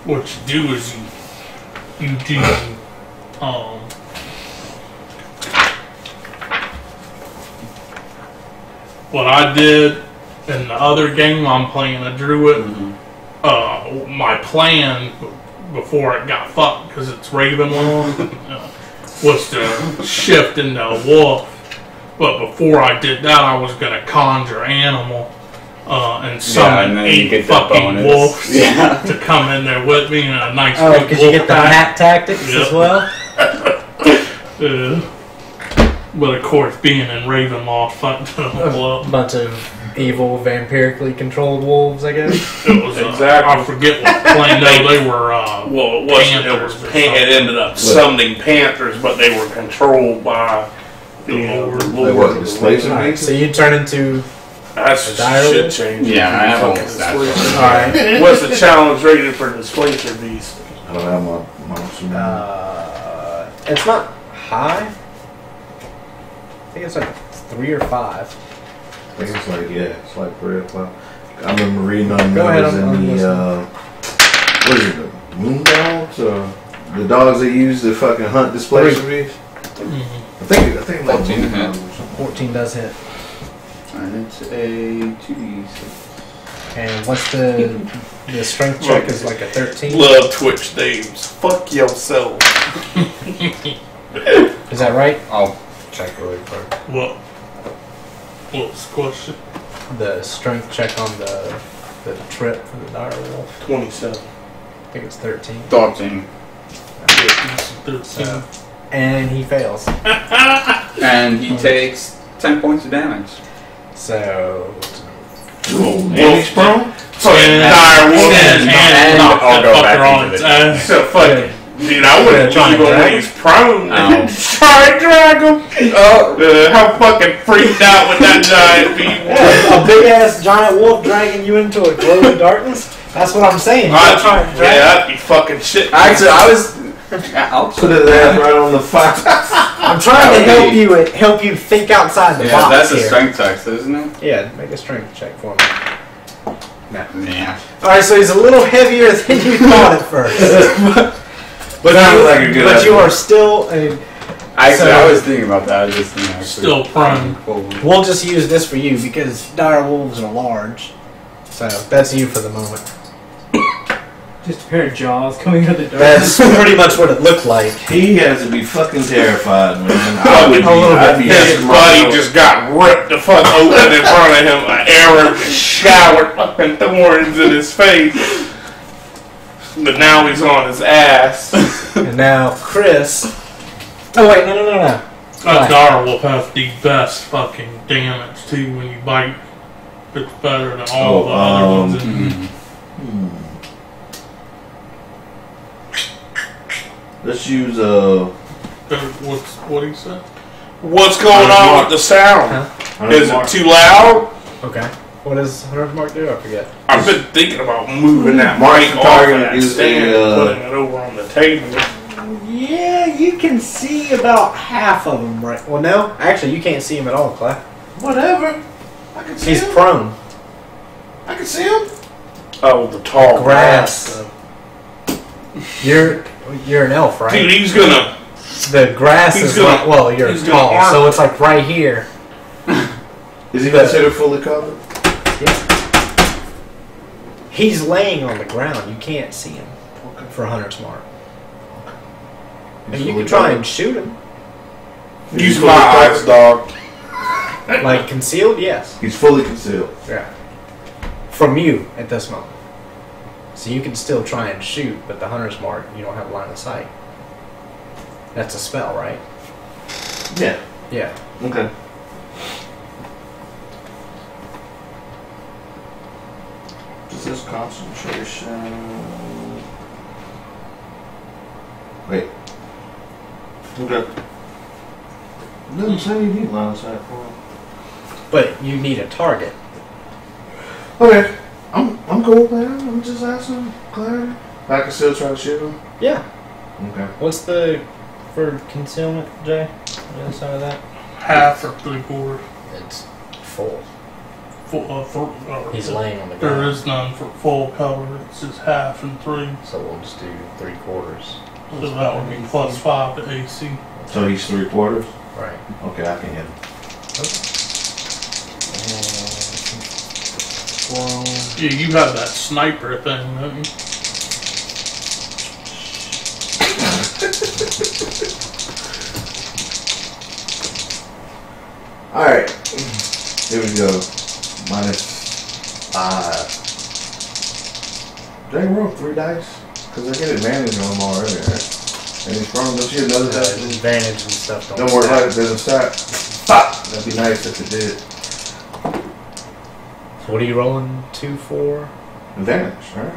What you do is you do what I did in the other game I'm playing a druid, my plan before it got fucked, because it's Ravenlaw, was to shift into a wolf. But before I did that, I was going to conjure animal and summon 8 fucking wolves to come in there with me in a nice big wolf. Because you get the hat tactics as well? But of course, being in Ravenlaw fucked them all up. A bunch of evil, vampirically controlled wolves, I guess. It was, I forget what plane they were. Well, it wasn't. It ended up summoning panthers, but they were controlled by the Lord. They were displacing me. So you turn into That's a dire shit wolf? change. Yeah, I have all stats. Alright. What's the challenge rated for Displacer Beast? I don't have my It's not high. I think it's like 3 or 5. I think it's like, it's like 3 or 5. I remember reading on Go ahead, those I'm in the, what is it, the moon dogs? Or the dogs they use to fucking hunt displacer beasts? I think it's like 14 to hit. 14 does hit. And it's a 2d6. And what's the strength check is like a 13? Love Twitch names. Fuck yourself. Is that right? I'll check really quick. What's the question? The strength check on the trip for the dire wolf. 27. I think it's 13. 13. So, and he fails. And he takes 10 points of damage. So Wolf's prone? Fucking dire wolf. And I'll go fucker back on into its the ass. So fucking. Dude, I wouldn't Try leave and him when drag he's prone. Oh. Try and drag him. How fucking freaked out would that giant be? a big ass giant wolf dragging you into a glow of darkness? That's what I'm saying. You gotta try and drag That'd be fucking shit. Actually, I'll Put it there right on the fire. I'm trying to help you think outside the box. That's a here. strength text, isn't it? Yeah, make a strength check for me. No. Yeah. Alright, so he's a little heavier than you thought at first. but you are still Actually, I was thinking about that. I just Still prone. We'll just use this for you because dire wolves are large. So that's you for the moment. Just a pair of jaws coming out of the dark. That's pretty much what it looked like. He has to be fucking terrified, man. His body just got ripped the fuck open in front of him. An arrow showered fucking thorns in his face. But now he's on his ass. And now Chris. Oh wait, no. That dire wolf has the best fucking damage too when you bite. It's better than all the other ones. Let's use What do you say? What's going on with the sound? Is it too loud? Okay. What does Hunter's Mark do? I forget. I've been thinking about moving that Mark mic the off target of that is stand a, and putting it over on the table. Yeah, you can see about half of him right. Well, no. Actually, you can't see him at all, Clay. whatever. I can see He's him. prone. I can see him. Oh, the tall Grass. You're an elf, right? Dude, he's gonna. The grass He's is gonna- like, well, you're he's gonna tall, arc. so it's like right here. Is he considered fully covered? Yeah. He's laying on the ground. You can't see him for Hunter's Mark. And you can try and shoot him. Use my eyes, dog. Like concealed, yes. He's fully concealed. Yeah. From you at this moment. So you can still try and shoot, but the Hunter's Mark, you don't have line of sight. That's a spell, right? Yeah. Yeah. Okay. This is concentration. Wait. Okay. It doesn't say you need line of sight for him. But you need a target. Okay. I'm cool, man. I'm just asking clarity. I can still try to shoot him. Yeah. Okay. What's the for concealment, Jay? On the other side of that? Half or 3/4. It's full. He's laying on the There ground. is none for full cover. It's just half and 3. So we'll just do 3/4. So that would be +5 to AC. So he's 3/4? Right. Okay, I can hit him. prone. Yeah, you have that sniper thing, don't you? Alright. Here we go. -5. Did I roll 3 dice? Because I get advantage on them already, right? And he's prone. Don't you get another dice? Advantage and stuff. Don't worry about it. It doesn't start. Pop! That'd be nice if it did. So what are you rolling? 2 for? Advantage, right?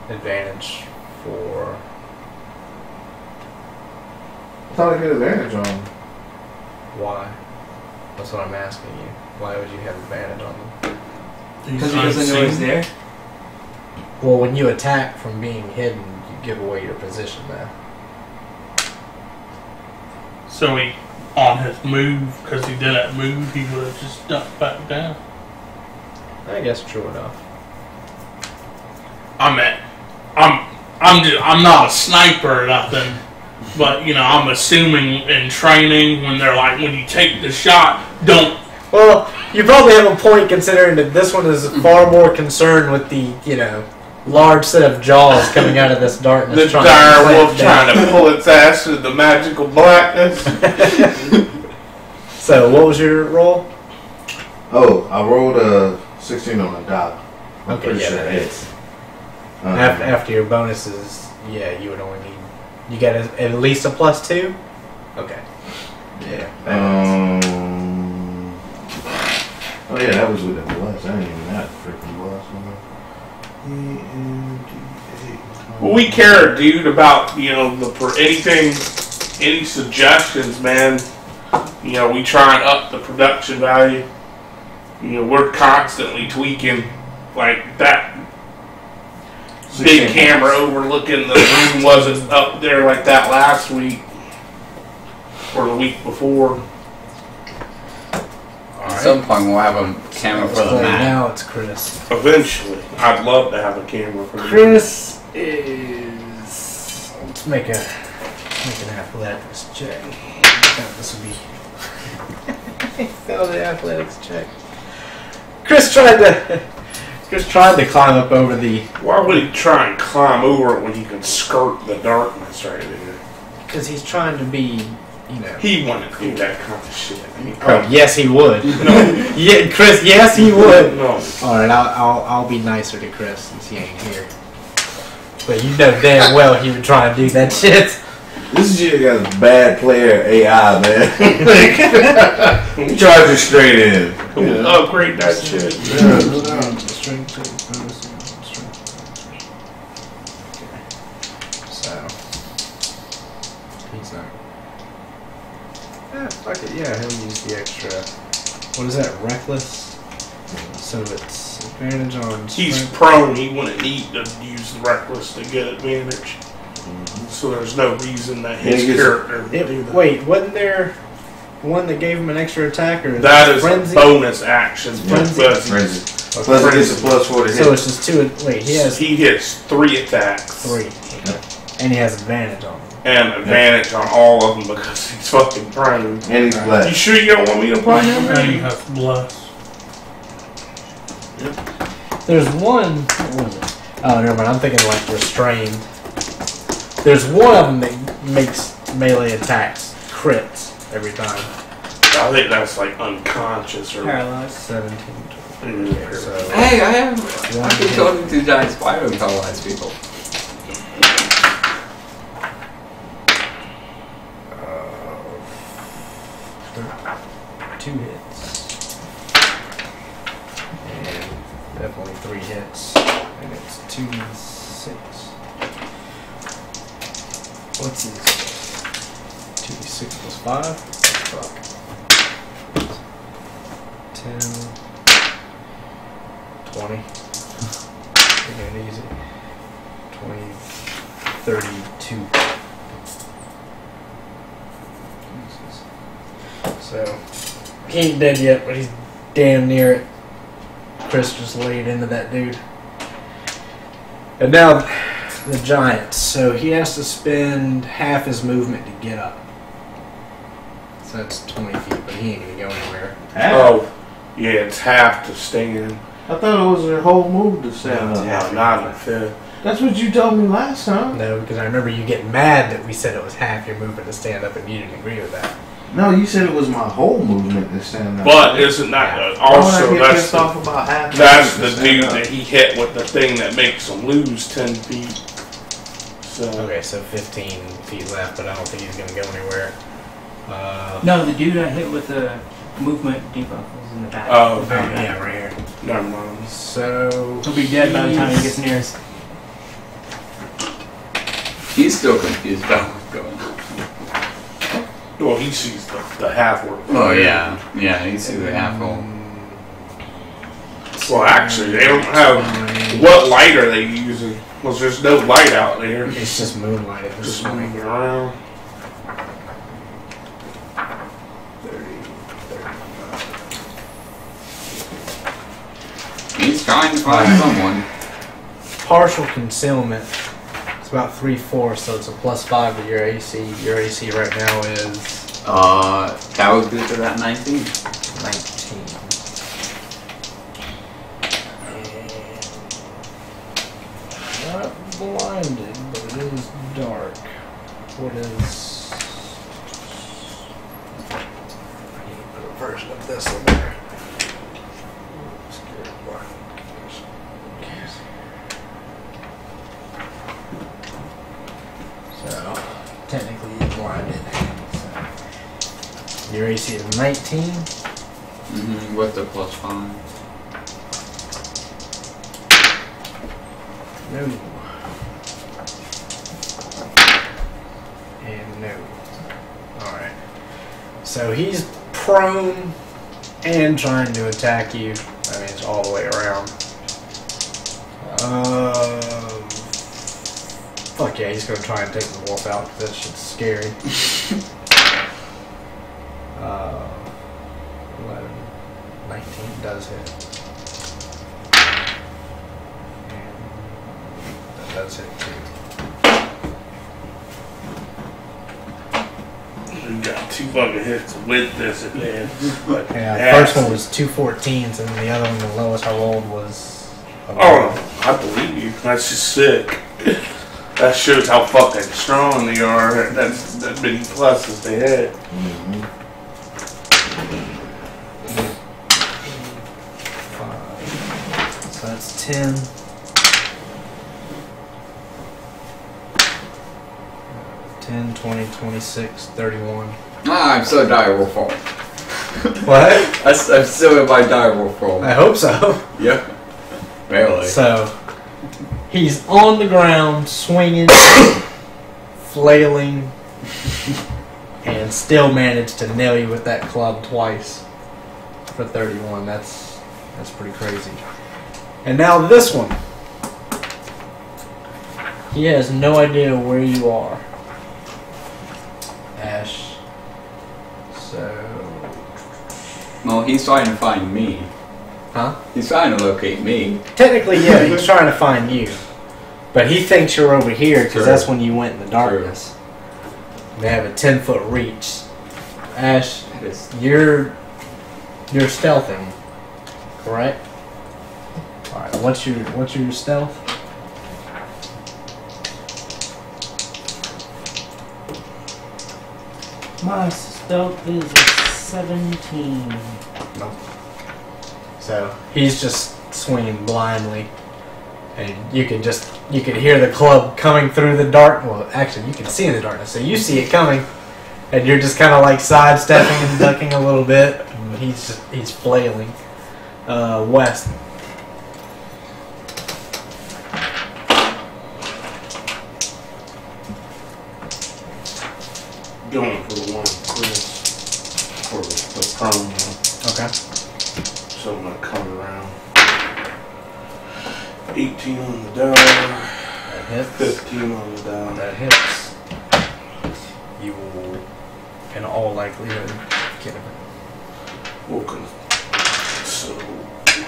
Advantage for. I thought I get advantage on. Why? That's what I'm asking you. Why would you have advantage on them? Because he doesn't know he's there. Well, when you attack from being hidden, you give away your position now. So he, on his move, because he did that move, he would have just ducked back down. I guess true enough. I'm not a sniper or nothing, but you know, I'm assuming in training when they're like, when you take the shot, don't. Well, you probably have a point considering that this one is far more concerned with the, large set of jaws coming out of this darkness. The dire wolf trying to pull its ass through the magical blackness. So, what was your roll? Oh, I rolled a 16 on a die. I'm Okay, pretty yeah, sure that it is. After your bonuses, yeah, you would only need. You got at least a +2? Okay. Yeah. Oh yeah, that was with the bless. I didn't even have freaking bless on Well, we care, dude, about anything, any suggestions, man. We try and up the production value. We're constantly tweaking, like that big camera overlooking the room wasn't up there like that last week or the week before. At some point, we'll have a camera for the map. Now it's Chris. Eventually, I'd love to have a camera for Chris is. Let's make an athletics check. This will be. Failed the athletics check. Chris tried to climb up over the. Why would he try and climb over it when he can skirt the darkness right there? Because he's trying to be, He wouldn't do that kind of shit. Oh, yes, he would. No. Yeah, Chris. Yes, he would. No. All right, I'll be nicer to Chris since he ain't here. But you know damn well he would try and do that shit. This shit got a bad player AI, man. Like, charge it straight in. We'll upgrade that shit. So he's not. Fuck it. Yeah, he'll use the extra. What is that? Reckless. So it's advantage on. He's strength. prone. He wouldn't need to use the reckless to get advantage. So there's no reason that his character would do that. Wait, wasn't there one that gave him an extra attack? Or That is frenzy? a bonus action. Frenzy? Frenzy. Plus it gets a +4 to hit. So it's just 2. Wait, He hits 3 attacks. 3. Okay. And he has advantage on them. And advantage on all of them because he's fucking prone. And he's black. You sure you don't want me to play him? And you have to bless. There's one. What was it? Oh, never mind. I'm thinking like restrained. There's one of them that makes melee attacks crits every time. I think that's like unconscious or. Paralyzed. 17. Mm, So Hey, I've been talking to giant spider and paralyzed people. 2 hits. And definitely 3 hits. And it's 2d6. What's his? 2d6 plus 5? Fuck. 10. 20. Again, easy. 20. 32. So, he ain't dead yet, but he's damn near it. Chris just laid into that dude. And now, the giant. So he has to spend half his movement to get up. So that's 20 feet, but he ain't gonna go anywhere. Oh, yeah, it's half to stand. I thought it was your whole move to stand up. No, not in the fifth. That's what you told me last time. No, because I remember you getting mad that we said it was half your movement to stand up, and you didn't agree with that. No, you said it was my whole movement to stand up. But isn't that Why would I also get that's pissed the, off about half that's movement the to stand dude up? that he hit with the thing that makes him lose 10 feet. So Okay, so 15 feet left, but I don't think he's going to go anywhere. No, the dude I hit with the movement debuff was in the back. Oh, yeah, right here. never mind. So He'll be dead by the time he gets near us. He's still confused about what's going on. Well, he sees the half work. Oh yeah, yeah. He sees the half hole. Well, actually, they don't have. What light are they using? Well, there's no light out there. It's just moonlight at this Just point. moving around. 30, He's trying to find someone. partial concealment. It's about 3/4, so it's a +5 to your AC. Your AC right now is That was good to that 19. 19. Not blinded, but it is dark. What is? I need to put a version of this in there. So, technically you're blinded. So. Your AC is 19. Mm-hmm. With the +5. No. And no. Alright. So he's prone and trying to attack you. I mean, it's all the way around. Fuck yeah, he's gonna try and take the wolf out because that shit's scary. 11, 19 does hit. And that does hit too. We got 2 fucking hits with this at the end. But Yeah, first one was 2 14s, and the other one, the lowest I rolled was. Oh, I believe you. That's just sick. That shows how fucking strong they are. That's that many pluses they had. Mm-hmm. 5. So that's 10. 10, 20, 26, 31. Ah, I'm so die roll fall. What? I'm still in my die roll fall. I hope so. Yeah. Really? So, he's on the ground, swinging, flailing, and still managed to nail you with that club twice for 31. That's pretty crazy. And now this one. He has no idea where you are, Ash. So, Well, he's trying to find me. huh? He's trying to locate me. Technically, yeah, he's trying to find you. But he thinks you're over here because True. that's when you went in the darkness. They have a 10-foot reach. Ash, That is- you're stealthing, correct? All right. What's your stealth? My stealth is a 17. Nope. So he's just swinging blindly, and you can hear the club coming through the dark. Well, actually, you can see in the darkness, so you see it coming, and you're just kind of like sidestepping and ducking a little bit. And he's flailing west. Going for the one, Chris. For the prone one. Okay. So I'm gonna come around. 18 on the dial. That hits. 15 on the dial. That hits. You will, in all likelihood, get him. Okay. So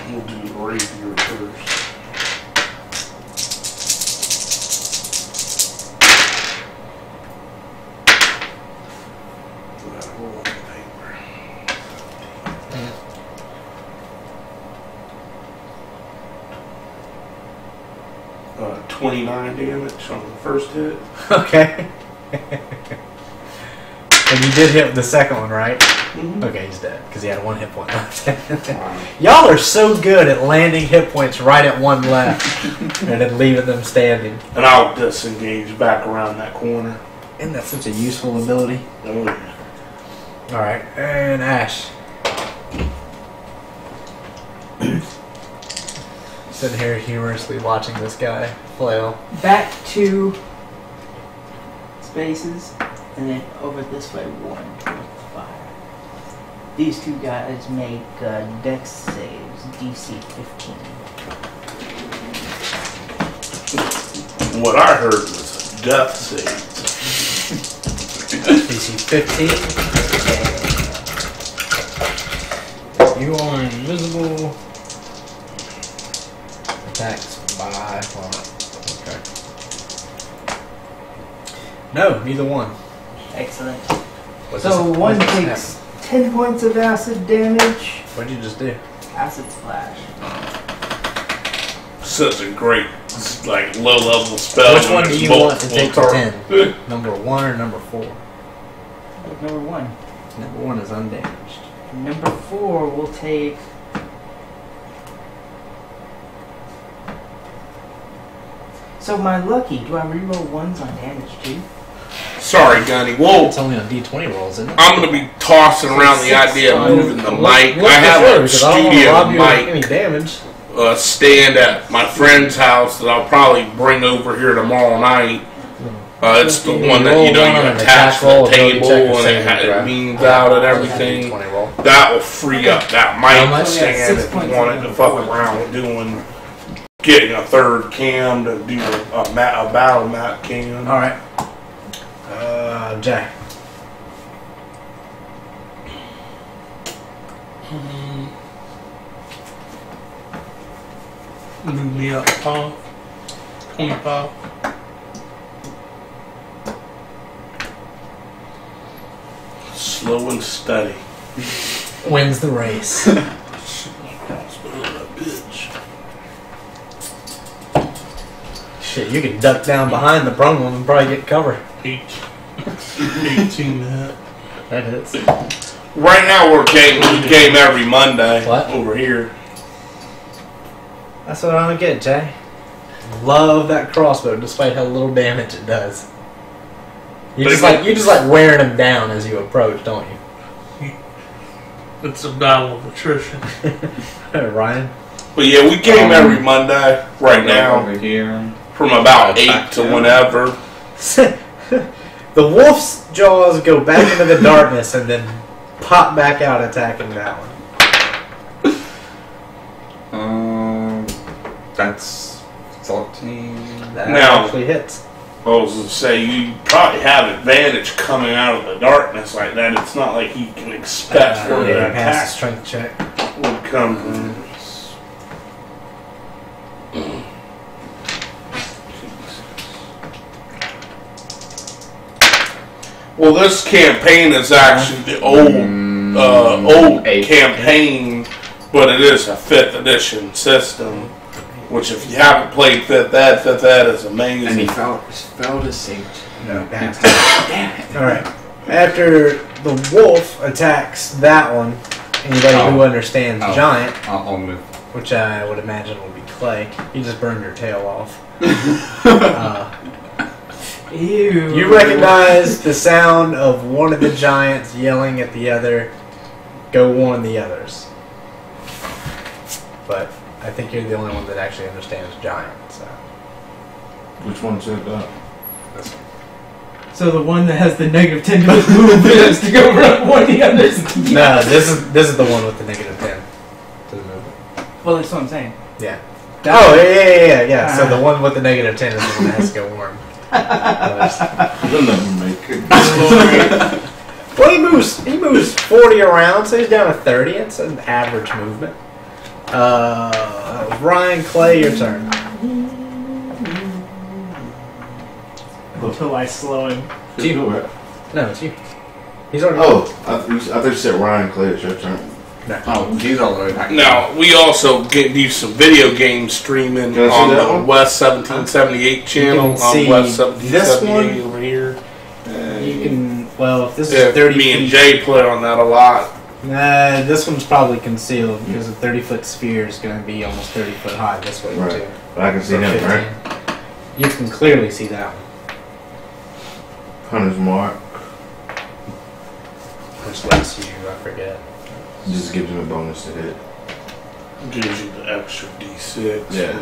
we'll do the rapier first. That roll on paper. 29 damage on the first hit. Okay. And you did hit the second one, right? Mm-hmm. Okay, he's dead because he had 1 hit point left. Y'all are so good at landing hit points right at 1 left and then leaving them standing. And I'll disengage back around that corner. Isn't that such a useful ability? Oh, yeah. Alright, and Ash. Sitting here humorously watching this guy flail. Back 2 spaces, and then over this way 1 towards the fire. These 2 guys make dex saves, DC 15. What I heard was a death save. DC 15. You are invisible. Attacks by. Okay. No, neither one. Excellent. What's So this- one what's this takes 10 points of acid damage. happen? What'd you just do? Acid splash. Such a great, like, low-level spell. Which one do you want to take to 10? Good. Number 1 or number 4? Number 1. Number 1 is undamaged. Number 4 will take. So my lucky, do I reroll 1s on damage too? Sorry, Gunny. Whoa. It's only on D20 rolls, isn't it? I'm going to be tossing around the idea of moving the mic. I have a studio mic any damage. stand at my friend's house that I'll probably bring over here tomorrow night. It's the one that you attach to the table and it beams out and everything. That will free up that mic stand if you wanted to fuck around with getting a third cam to do a battle map cam. Alright. Jack. Move me up 5. 25. Slow and steady. Wins the race. Shit, you can duck down behind the prone one and probably get cover. 18 to hit. That hits. Right now we're game every Monday over here. That's what I don't get, Jay. Love that crossbow despite how little damage it does. You just like wearing him down as you approach, don't you? It's a battle of attrition. Ryan? But yeah, we game every Monday right now. Over here. From about 8 to whenever. The wolf's jaws go back into the darkness and then pop back out attacking that one. That's 14. That Now- actually hits. I was going to say, you probably have advantage coming out of the darkness like that. It's not like you can expect where the Pass the attack strength check. would come from. Well, this campaign is actually the old campaign, but it is a 5th edition system. Which, if you haven't played 5th Ed is amazing. And he failed to save. No, damn it. Alright. After the wolf attacks that one, anybody who understands giant, I'll move. which I would imagine would be Clay, you just burned your tail off. Ew. You recognize the sound of one of the giants yelling at the other, go warn the others. But I think you're the only one that actually understands giant, so. Which one said that? This one. So the one that has the negative 10 to move has to go around one of the others. No, this is the one with the negative 10 to the movement. Well, that's what I'm saying. Yeah. Oh, yeah. So the one with the negative 10 is the one that has to go warm. You'll never make it. Well, he moves 40 around, so he's down to 30. It's an average movement. Ryan, Clay, your turn. Until I slow him. It's you, right? No, it's you. He's already. Oh, I thought you said Ryan Clay. It's your turn. No. Oh, he's all the way back. Now, we also do some video game streaming Can I see on that the one? West 1778 channel. You can see On West this 1778 one. over here. You can, well, if this Yeah, is 30 me and feet, Jay play on that a lot. nah, this one's probably concealed because a 30-foot sphere is going to be almost 30 foot high this way Right. too. But I can see Or him, 15. right? You can clearly see that one. Hunter's mark. Which lets you, I forget. Just gives him a bonus to hit. Gives you the extra D6. Yeah.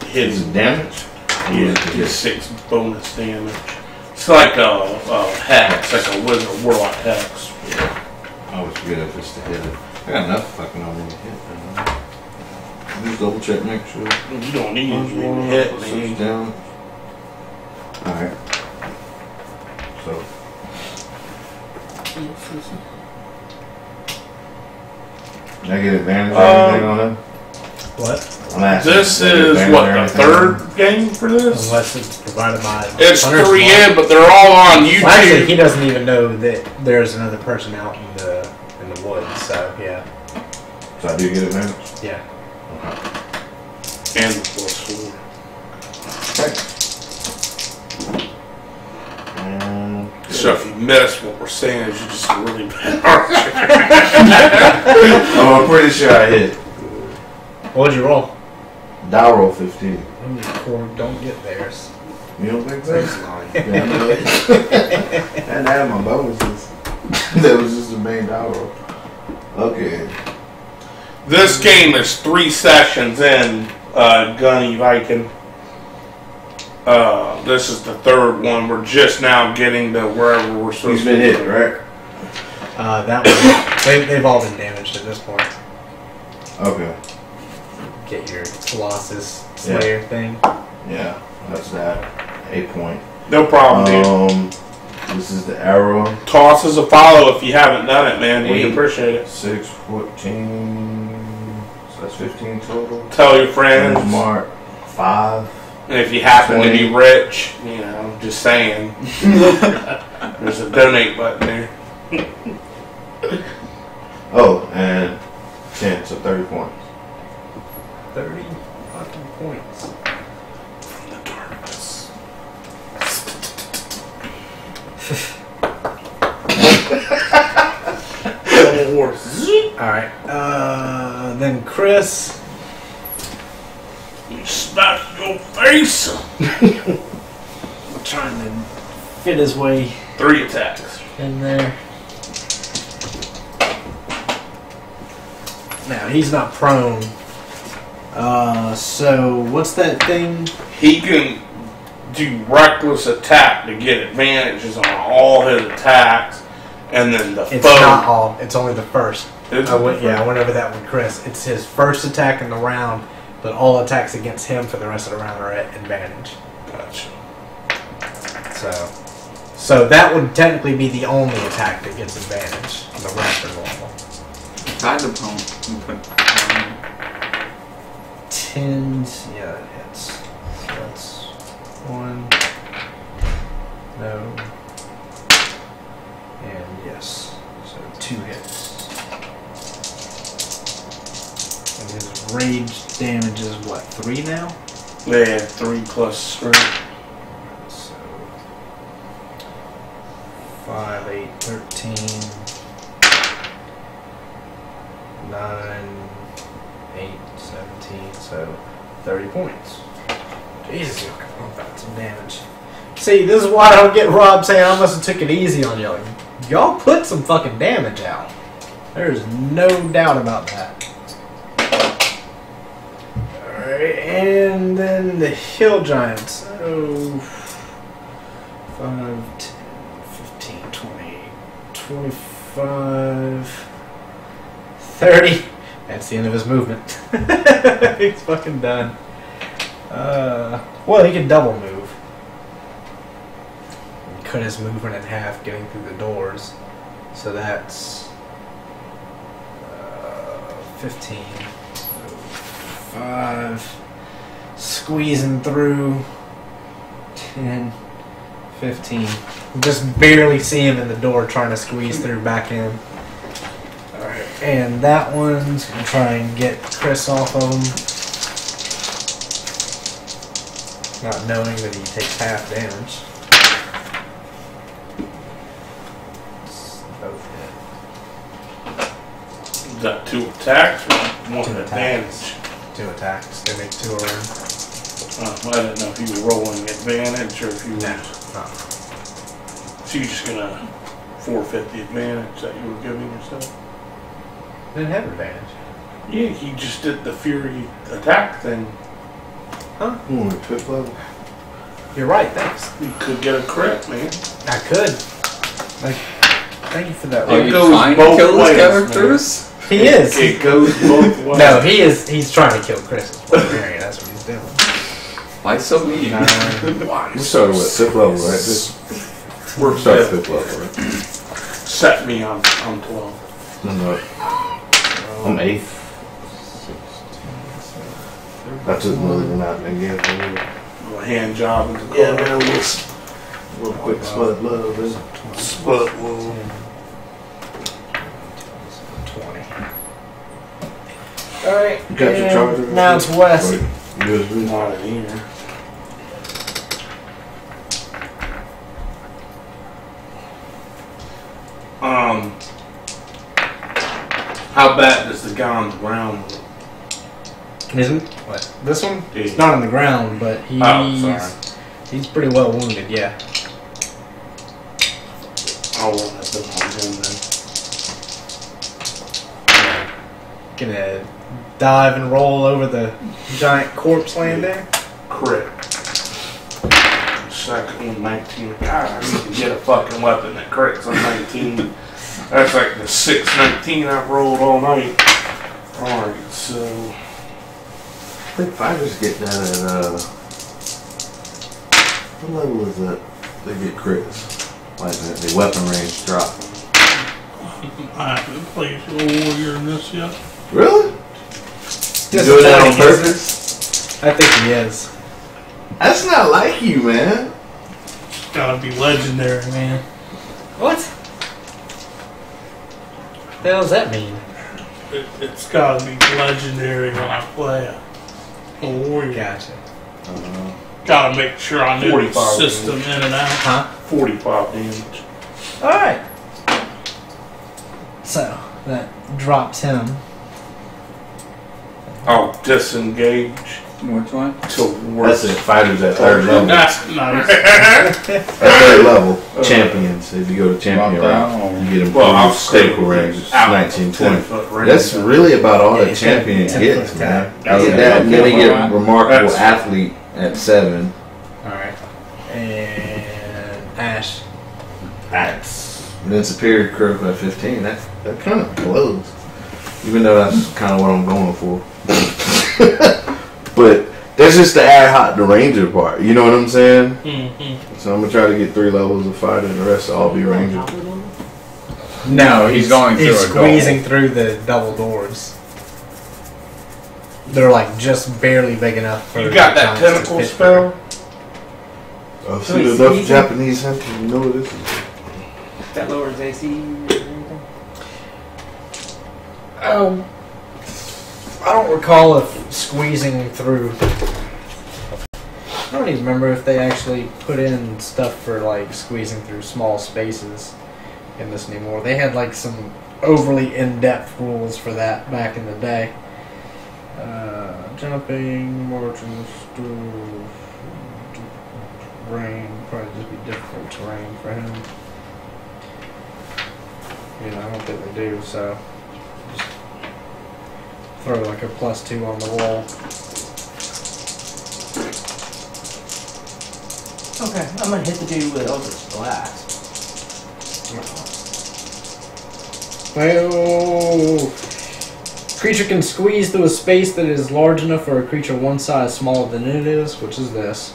Hits Is it damage? Yeah, D6 bonus damage. It's like a hex, like a wizard warlock hex. Yeah. I always forget if it's to hit it. I got enough fucking on me to hit. Just double check, make sure. You don't need to hit, Six man. down. Alright. So. Did I get advantage or anything on him? What? I'm asking. This Did I get is advantage what, or the anything? third game for this? Unless it's provided by. It's Hunter's 3 Mark. in, but they're all on Well, actually, YouTube. he doesn't even know that there's another person out in the woods. So yeah, So I do get advantage? yeah. And the +4. And So if you miss, what we're saying is you're just a really bad archer. oh, I'm pretty sure I hit. What'd you roll? Die roll 15. Don't get theirs. You don't think so? Yeah, I know it. And I had my bonuses. That was just the main die roll. Okay. This game is 3 sessions in, Gunny Viking. This is the third one. We're just now getting to wherever we're supposed He's to been be. hit, right? That one. They've all been damaged at this point. Okay. Get your Colossus Slayer thing. Yeah, that's that. 8 point. No problem, dude. This is the arrow. Toss us a follow if you haven't done it, man. We 8, appreciate it. 6, 14. So that's 15 total. Tell your friends. Hunter's mark 5. And if you happen to 20. be rich, you know, just saying. There's a donate button there. Oh, and 10, so 30 points. 30 fucking points. From the darkness. Alright. Then Chris. You smash your face. Trying to fit his way 3 attacks. in there. Now, he's not prone. So, what's that thing? He can do reckless attack to get advantages on all his attacks, and then the It's foe. not all. It's only the first. It's I went over that with Chris. It's his first attack in the round, but all attacks against him for the rest of the round are at advantage. Gotcha. So that would technically be the only attack that gets advantage. The rest are normal. Side opponent. You put, 10s, yeah, that hits. So that's 1. No. And yes. So 2 hits. And his rage damage is what, 3 now? Yeah, 3 plus strength. So 5, 8, 13, 9, 8, 17, so 30 points. Jesus, I'm about some damage. See, this is why I don't get Rob saying I must have took it easy on y'all. Y'all put some fucking damage out. There's no doubt about that. Alright, and then the hill giants. So 5, 10, 15, 20, 25, 30. That's the end of his movement. He's fucking done. Well, he can double move. And cut his movement in half getting through the doors. So that's 15. So 5. Squeezing through. 10. 15. You just barely see him in the door trying to squeeze through back in. Alright. And that one's gonna try and get Chris off of him. Not knowing that he takes half damage. Both hit. Is that 2 attacks or 1 2 advantage? 2 attacks. They make 2 around. I didn't know if you were rolling advantage or if you were. No. So you're just gonna forfeit the advantage that you were giving yourself? Didn't have advantage. Yeah, he just did the fury attack thing. Huh? Ooh, 5th level. You're right, thanks. You could get a crit, man. I could. Like, thank you for that. Are It you goes trying to both kill ways, these characters? He is. It goes both ways. No, he is. He's trying to kill Chris. Is what I'm hearing. That's what he's doing. Why so mean? We started with 5th level, right? We're starting 5th level, right? Set me on 12. No. I'm 8th. I took more than that again. A hand job into the Yeah, corner. man, a little quick split blood, man. Split wound. 20. Alright. You got your charger? Now it's Wes. USB. Not in here. How bad does the guy on the ground look? Isn't? What? This one? Yeah. It's not on the ground, but he's he's pretty well wounded, yeah. I won't have them on him then. Gonna dive and roll over the giant corpse laying there. Crit. Second one, 19. God, I need to get a fucking weapon that crits on 19. That's like the 619 I've rolled all night. Alright, so. I think fighters get that at, what level is that? They get crits. Like the weapon range drop. I haven't played Warrior in this yet. Really? You Disappointing, doing that on isn't it? purpose? I think he is. That's not like you, man. It's gotta be legendary, man. What? The hell does that mean? It's gotta be legendary when I play a Warrior. Gotcha. Gotta make sure I know the 45 system in and out. Huh? 45 damage. Alright. So, that drops him. I'll disengage Which one? to That's it. Fighters at 3rd level. That's nice. At 3rd level, champions. If you go to champion Drop route, down. you get Well, I'll improved stable range. It's out 19, 10 20. foot range. That's really about all Yeah, that it's gotta be champion 10 gets, foot man. attack. That's Yeah. that, and then they get That's- remarkable athlete at 7. Alright. And Ash. And then superior critical at 15. That kind of blows. Even though that's kind of what I'm going for. But that's just the ad hoc, the ranger part. You know what I'm saying? Mm-hmm. So I'm going to try to get 3 levels of fighter and the rest will all be ranger. No, He's going through He's a squeezing door. through the double doors. They're like just barely big enough for You got that giants to tentacle fit spell? I've So seen it's enough easy? Japanese hunting to know what this is. That lowers AC or anything? I don't recall if squeezing through. I don't even remember if they actually put in stuff for like squeezing through small spaces in this anymore. They had like some overly in-depth rules for that back in the day. Jumping, marching, terrain, probably just be difficult terrain for him. I don't think they do, so just throw like a +2 on the wall. Okay, I'm gonna hit the dude with Eldritch Blast. Oh! Creature can squeeze through a space that is large enough for a creature one size smaller than it is, which is this.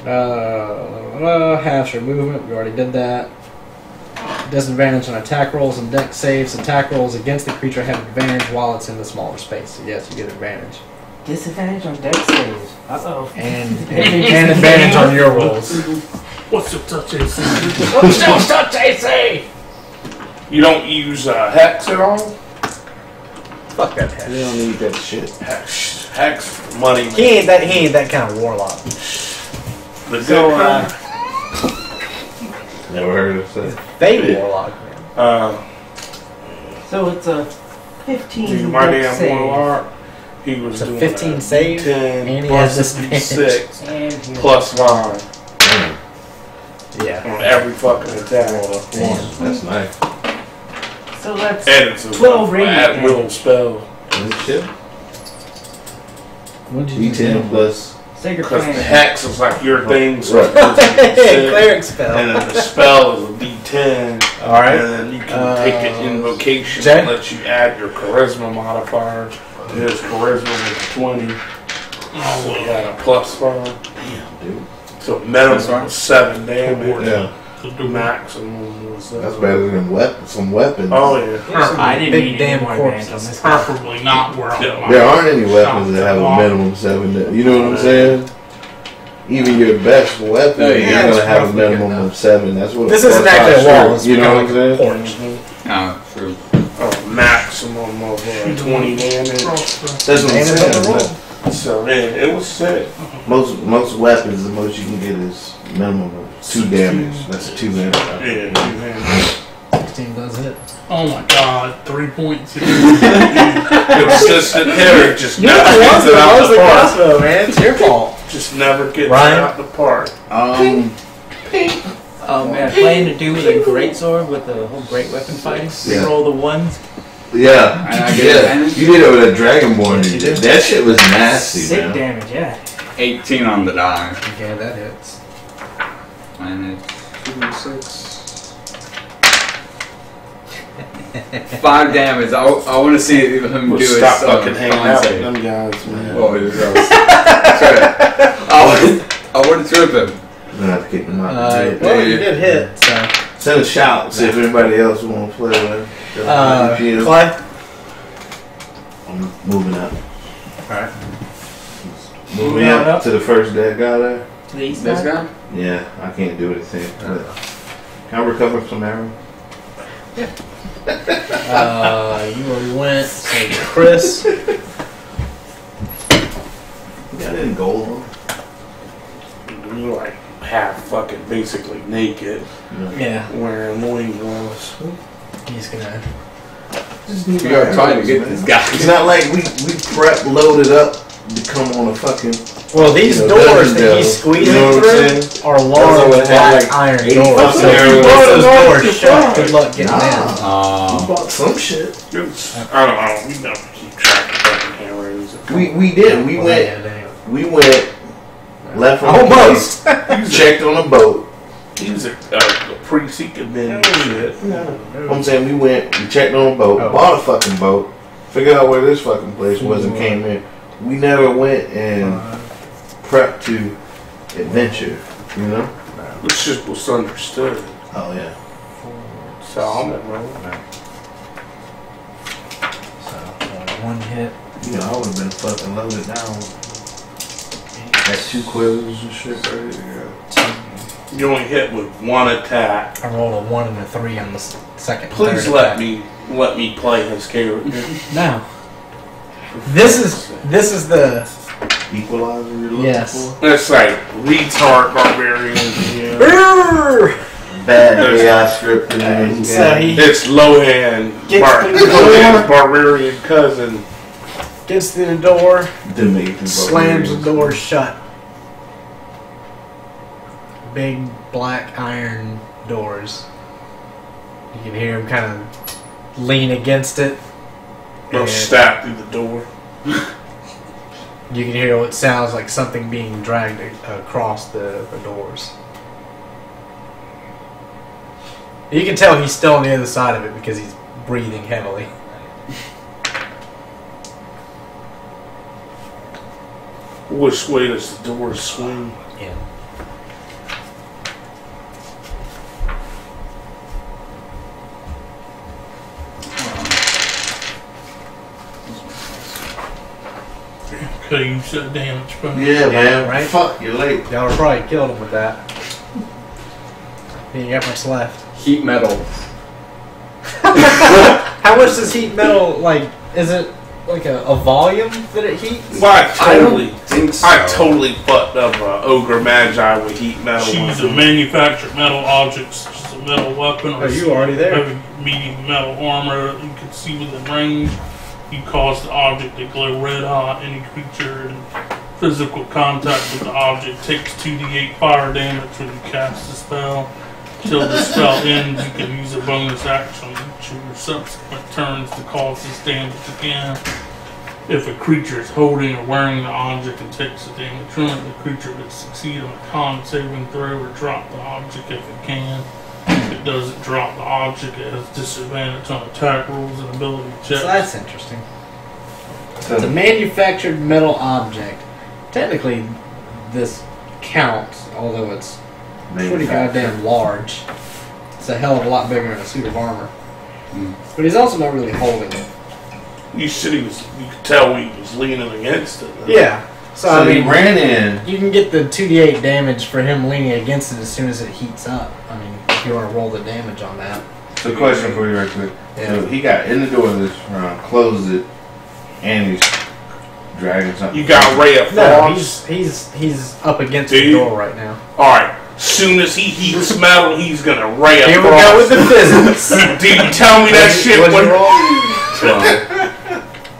Half your movement, we already did that. Disadvantage on attack rolls and dex saves. Attack rolls against the creature have advantage while it's in the smaller space. So yes, you get advantage. Disadvantage on dex saves. Uh-oh. And advantage on your rolls. What's your touch AC? What's your touch AC? You don't use hex at all? Fuck that heck. You don't need that shit. Hex, money. He ain't that kind of warlock. The So, good Never heard of it. They warlock, man. So it's a 15 Dude, my dex damn save. warlock, he was It's a doing 15 save, 10 and he plus has a disadvantage. D6 And here's plus 9 Yeah. on every fucking attack. That's nice. So that's And it's a 12 radiant at will spell. Good shit. What'd you do? D10 plus. Sacred Because the Flame. hex is like your thing, so Right. it's supposed to be D6. Cleric spell. And then the spell is a D10. Alright. And then you can take an invocation Jay? that lets you add your charisma modifier. His charisma was 20. So he had a +5. Damn, dude. So minimum was 7 damage. Yeah. Maximum was That's better than some weapons. Oh yeah. I didn't Big need damn any more corpses. advantage on this. Preferably not where I'm at. There aren't any weapons that have a minimum 7. You know what I'm saying? Even your best weapon, Oh, yeah, you're it's gonna have a roughly minimum good of 7. That's what. This isn't actually a wall. It's You know what I'm kind of saying? like a porch. Oh, true. Maximum of 20 damage. That's what I'm Damage on the saying. roll. So man, it was sick. Most weapons, the most you can get is minimum of 2 damage. That's 2 damage. Yeah, man. 16 does hit. Oh my god, 3 points. Consistent hitter, just You're never the one gets it that out loves the the park. crossbow, man. It's your fault. Just never gets it Ryan? out the park. Oh man, playing to do with a great sword with the whole great weapon fighting. Yeah. Roll the ones. Yeah, And I get yeah. advantage? You did it with a Dragonborn. Yes, you did. That shit was nasty, Sick man. damage, yeah. 18 on the die. Okay, that hits. And it's 2d6. 5 damage. I want to see him do We'll his stop fucking hanging con out with save. them guys, man. Oh, it was I want to trip him. I'm gonna have to kick them out. Well, you did hit, so. Send a shout. See if anybody else want to play with. Clay? I'm moving up. Alright. Moving up to the first dead guy there. To the east This side. guy? Yeah, I can't do anything. Can I recover some arrow? You already went. So Chris. You got any gold on? You're like half fucking basically naked, Yeah. wearing loincloths. He's gonna. We are trying to get this guy. It's not like we prep loaded up to come on a fucking. Well, these You know, doors dungeon that delve. he's squeezing You know what I'm through saying? are large what had, black like, iron 80 doors. fucking So if you arrows. want those North doors to shut, front. good luck getting in. You Oh. bought some shit. I don't know. We never keep track of fucking arrows. We did. We Well, went. yeah, anyway. We went. Left from Almost. the place, checked on a boat. He was a priest. He could bend shit. I'm saying we went. We checked on a boat. Oh. Bought a fucking boat. Figured out where this fucking place was and came in. We never went and prepped to adventure. You know. It's just was understood. Oh yeah. So I'm at roll. So, one hit. You know, I would have been fucking loaded down. Got 2 quivers and shit ready to go. You only hit with one attack. I rolled a 1 and a 3 on the second. Please third let attack. me play his character. Now. This is the Equalizer you're looking Yes. for? It's like retard barbarian. Yeah. Bad AI script. So he It's Lohan, Gets through the Lohan's door. barbarian cousin. gets through the door, Dominican slams the barbarians. door shut. Big black iron doors. You can hear him kind of lean against it. Go and stab through the door. you can hear what sounds like something being dragged across the doors. You can tell he's still on the other side of it because he's breathing heavily. Which way does the door swing? Yeah. Could have used that damage from Yeah, man. right? Fuck, you're late. Y'all would probably killed him with that. He ain't got much left. Heat metal. How much does heat metal like? Is it like a volume that it heats? Well, I don't think so. I totally fucked up Ogre Magi with heat metal. Choose a manufactured metal object, such as a metal weapon or you already there? heavy medium metal armor that you can see within range. You cause the object to glow red hot. Any creature in physical contact with the object takes 2d8 fire damage when you cast the spell. Till the spell ends, you can use a bonus action each of your subsequent turns to cause this damage again. If a creature is holding or wearing the object and takes the damage from it, the creature would succeed on a con saving throw or drop the object if it can. If it doesn't drop the object, it has disadvantage on attack rolls and ability checks. So that's interesting. It's a manufactured metal object. Technically, this counts, although it's pretty goddamn large. It's a hell of a lot bigger than a suit of armor. But he's also not really holding it. You said he was. You could tell he was leaning against it. Yeah. So I mean, he ran in. you can get the 2d8 damage for him leaning against it as soon as it heats up. I mean, if you want to roll the damage on that. So, question for you, right quick. Yeah. So he got in the door this round, closed it, and he's dragging something. You got Ray of No, Frost. he's up against Dude. the door right now. Alright. Soon as he heats metal, he's gonna Ray of Here we Frost. go with the physics. Dude, tell me that shit What'd when. you roll?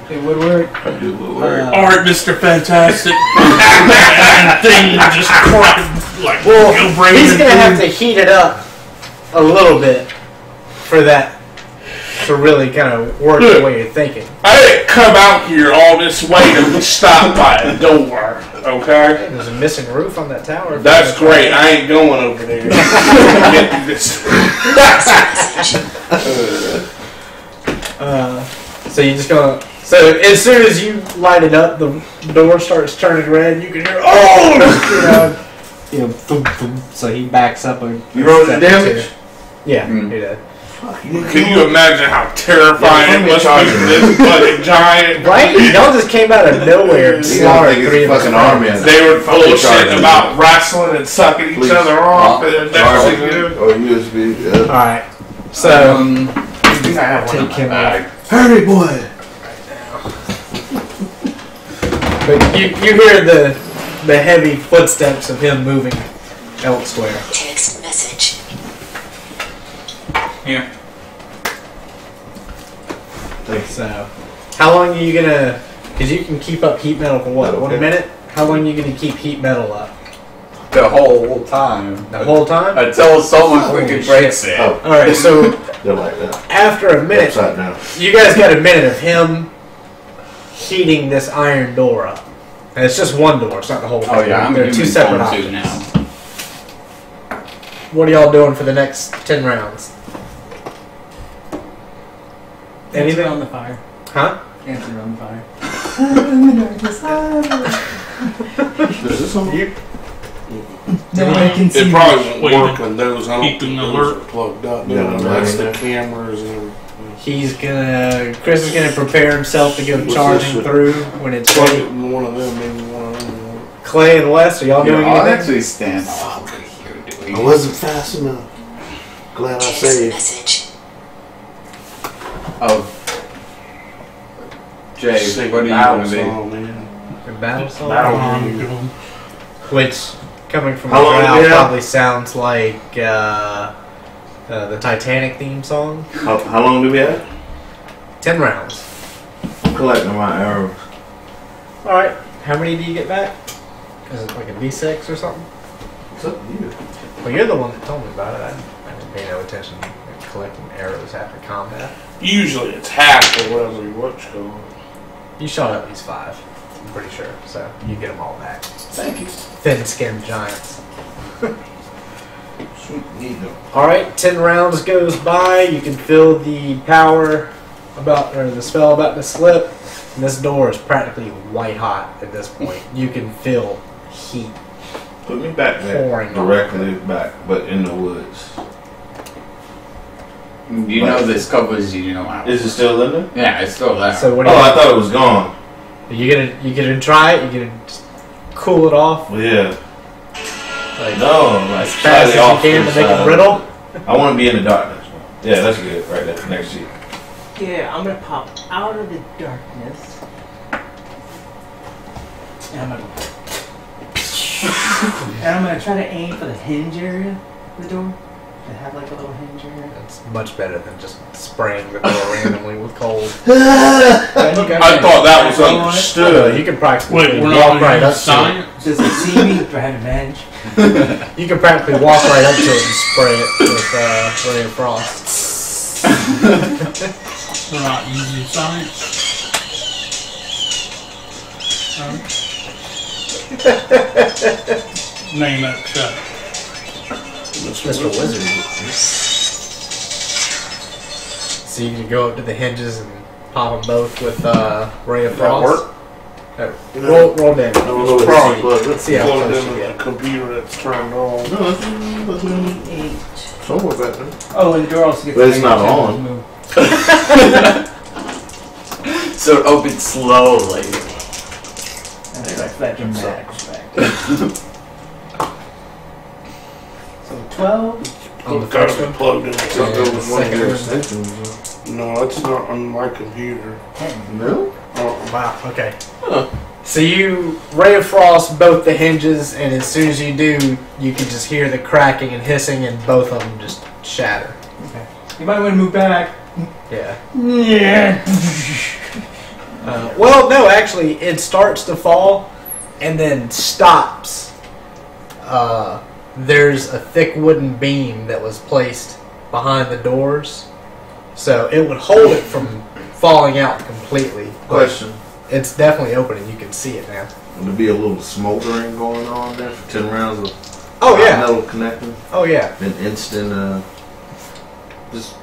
It would work. Alright, Mr. Fantastic. And thing just cracked like Well, go brave he's and gonna have through. to heat it up a little bit for that to really kind of work the way you're thinking. I didn't come out here all this way to be stopped by a door, okay? There's a missing roof on that tower. That's great. I ain't going over there. Get this. So you just gonna. So as soon as you light it up, the door starts turning red. And you can hear thump, thump. So he backs up a. You rolled the step or damage? two. Yeah, he did. Can you imagine how terrifying it must be for this fucking giant? Right? Y'all just came out of nowhere and You don't slaughtered think it's three a of his fucking army. friends. They were full of Charging. shit about wrestling and sucking each other off. And that's good. Or USB. Yeah. Alright. So I think I have one in take my him bag. Hurry, boy! but you hear the heavy footsteps of him moving elsewhere. Text message. Here. So how long are you gonna? Because you can keep up heat metal for what? Okay. 1 minute? How long are you gonna keep heat metal up? The whole time. The whole time? Until someone Holy freaking shit. breaks it. Oh, Alright, so they're like that. after a minute, Upside down. you guys got a minute of him heating this iron door up. And it's just one door, it's not the whole thing. Oh yeah, I'm They're doing two separate phone options. too now. What are y'all doing for the next 10 rounds? Answer Anything? on the fire. Huh? Answer on the fire. Is this on you? No, I can see. It probably Wait, won't work when those. I don't keeping think the those alert. are plugged up. Yeah, No, that's the right. cameras and everything. Chris is gonna prepare himself to go What's charging this? through when it's Plug it ready. in one of them, maybe one of them. Clay and Wes, are y'all doing I'll anything? actually stand over here doing I wasn't fast enough. Glad I Text saved. message. Oh. Jay, Sing what do you battle want to be? song, man. The battle song? Battle Which, coming from How long Val, did we have? probably sounds like the Titanic theme song. How long do we have? 10 rounds. I'm collecting my arrows. Alright, how many do you get back? Is it like a D6 or something? It's up to you. Well, you're the one that told me about it. I didn't pay no attention to collecting arrows after combat. Usually it's half or whatever you watch going. You shot at least 5, I'm pretty sure. So you get them all back. Thank you. Thin-skinned giants. Sweet, need them. Alright, 10 rounds goes by. You can feel the power the spell about to slip. And this door is practically white hot at this point. You can feel heat. Put me back there. Pouring Directly back, but in the woods. You know this covers you know how. Is it still in there? Yeah, it's still there. So what Oh, are I thought it was gone. you gonna try it? You gonna just cool it off Well, yeah. like No, like as fast as you can to make it brittle? I want to be in the darkness. Yeah, that's good. Right there, next to you. Yeah, I'm gonna pop out of the darkness. And I'm gonna try to aim for the hinge area of the door. To have like a little hinge area. That's much better than just spraying the door randomly with cold. I thought that was understood. You can practically Wait, we're walk not right right up to science? Does it see me? Do I have advantage? it. You can practically walk right up to it and spray it with ray of frost. We're not using science. Name that check. Mr. Wizard. So you can go up to the hinges and pop them both with ray of frost. Roll damage. I don't know what Probably. Let's see how Plugged close you in a get. computer that's turned on. No, that's 8. somewhere back there. Oh, and the door also gets. But it's not negative on. move. So it opens slowly. That's like that dramatic effect. So 12. On the Gotta first be one. plugged in. So there was one of your Second. extensions. No, it's not on my computer. 10. No? Wow, okay. So you ray of frost both the hinges, and as soon as you do, you can just hear the cracking and hissing, and both of them just shatter. Okay. You might want to move back. Yeah. Yeah. Well, no, actually, it starts to fall and then stops. There's a thick wooden beam that was placed behind the doors, so it would hold it from falling out completely. but Question. It's definitely open, and you can see it now. Would there be a little smoldering going on there for 10 rounds of Oh yeah. metal connecting? Oh yeah. An instant, just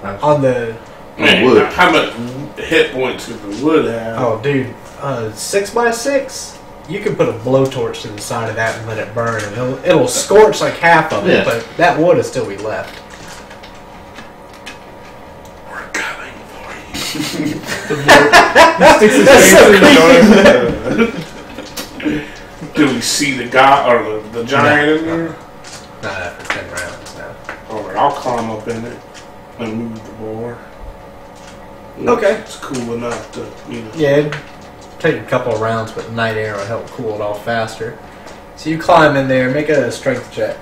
On the Man, wood. how much hit points could the wood have? oh dude, 6x6. You can put a blowtorch to the side of that and let it burn, and it'll scorch like half of it, Yeah. but that wood will still be left. We're coming for you. That's so creepy. Do we see the guy or the giant in there? Not after 10 rounds now. Alright, I'll climb up in it and move the bar. Okay. It's cool enough to, you know. Yeah, it'd take a couple of rounds, but night air will help cool it off faster. So you climb in there, make a strength check.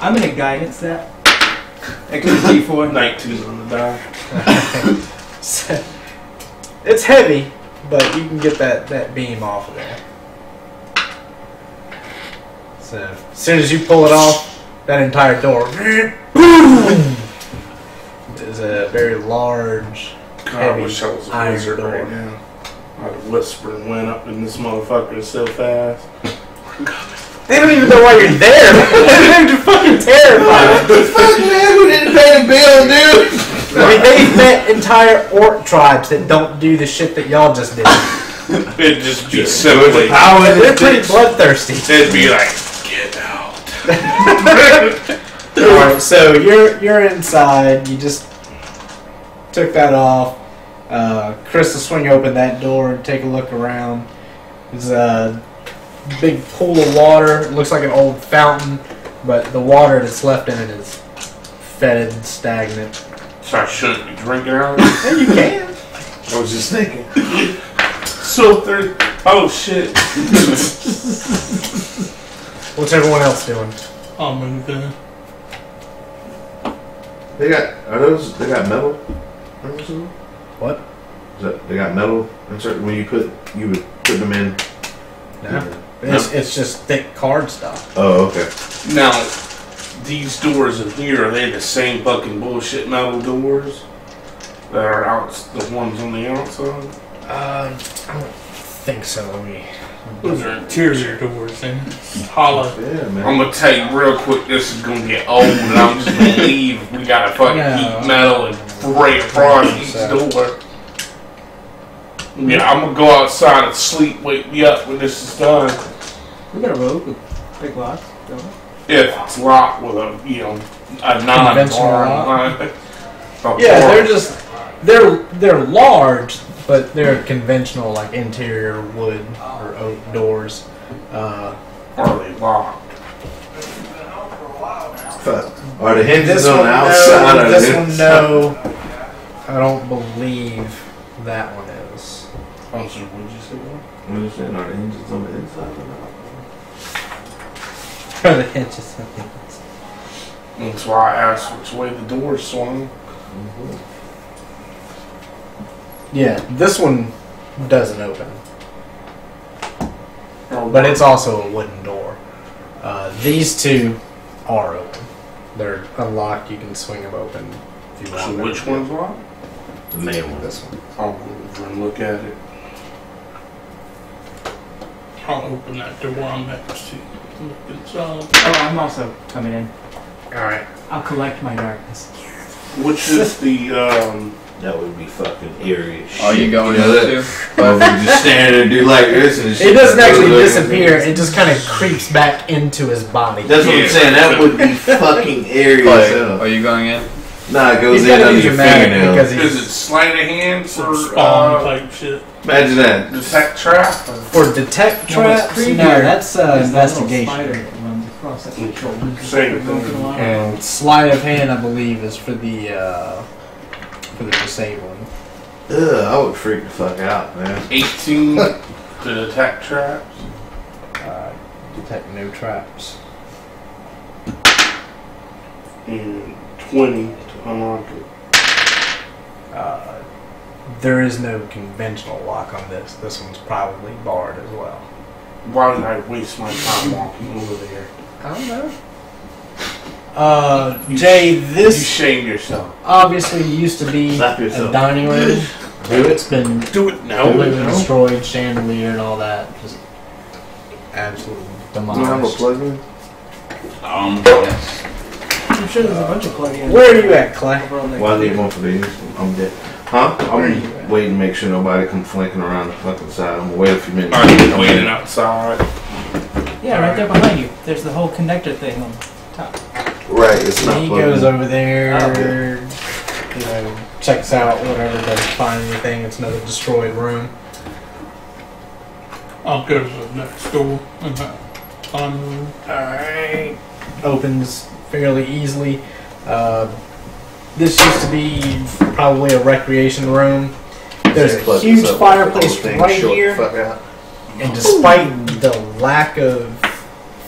I'm gonna guidance that. Extra D4. 19 on the die. So, it's heavy, but you can get that beam off of there. So as soon as you pull it off, that entire door boom! There's a very large, God, I heavy wish I was a iron wizard door. right now. I'd whisper and went up in this motherfucker so fast. They don't even know why you're there. They're fucking terrified. fuck man, who didn't pay the bill, dude? I mean, they've met entire orc tribes that don't do the shit that y'all just did. It'd just be simply. They're pretty bloodthirsty. It'd be like, get out. Alright, so you're inside. You just took that off. Chris will swing open that door and take a look around. There's a big pool of water. It looks like an old fountain, but the water that's left in it is fetid and stagnant. So I shouldn't be drinking out of it? And you can. I was just thinking. So thirsty. Oh shit. What's everyone else doing? I'll move in. They got metal? What? They got metal insert when you would put them in. No. It's just thick card stuff. Oh, okay. Now, these doors in here, are they the same fucking bullshit metal doors that are out, the ones on the outside? I don't think so. Let me. Those are interior doors, and hollow. Yeah, man. I'm gonna tell you real quick, this is gonna get old, and I'm just gonna leave. We gotta fucking No. heat metal and break across each door. Yeah, I'm gonna go outside and sleep. Wake me up when this is done. We got a rogue with big locks, don't we? If it's locked with a, a Conventional non-bar. Yeah, they're large, but they're conventional like interior wood or oak doors. Are they locked? Are the hinges This on one the outside? no. or This the one inside? no. I don't believe that one is. I'm sorry, what did you say? What is it? Are the hinges on the inside or not? Are the hinges on the inside? That's why I asked which way the door swung. Yeah, this one doesn't open. Oh, But it's also a wooden door. These two are open. They're unlocked. You can swing them open if you want. So which one's locked? The main one. This one. I'll go over and look at it. I'll open that door I'm next to. Look inside. Oh, I'm also coming in. Alright. I'll collect my darkness. Which is the That would be fucking eerie as shit. Are you going know that? into? Well, if you just stand there and do like this and shit. It doesn't actually Look. disappear. It just kind of creeps back into his body. That's what I'm saying. That would be fucking eerie as hell. Are you going in? Nah, it goes He's in gotta under be your dramatic fingernail. because is he's it sleight of hand Some for spawn type shit. Imagine that. detect trap? for detect traps. No, that's investigation. Spider that runs across that shoulder. Same thing. And sleight of hand, I believe, is for the disabling. Ugh, I would freak the fuck out, man. 18 to detect traps. Detect no traps. And 20 to unlock it. There is no conventional lock on this. This one's probably barred as well. Why did I waste my time walking over there? I don't know. Jay, You this shame yourself. obviously used to be Slap a yourself. dining room. It's been Do it now. completely destroyed, chandelier and all that. Just absolutely Do you have a demolished. plug-in? Yes. I'm sure there's a bunch of plugins. Where are you at, Clay? Why need one for these? I'm dead. Huh? I'm waiting to make sure nobody comes flanking around the fucking side. I'm gonna wait a few minutes. Are you waiting outside? Yeah, right there behind you. There's the whole connector thing on top. Right, it's not He plugged goes in. over there, Oh. you know, checks out whatever, doesn't find anything. It's another destroyed room. I'll go to the next door and find the room. Alright. Opens fairly easily. This used to be probably a recreation room. There's a Plug this huge up, fireplace the whole thing right short the here. fuck out. And despite the lack of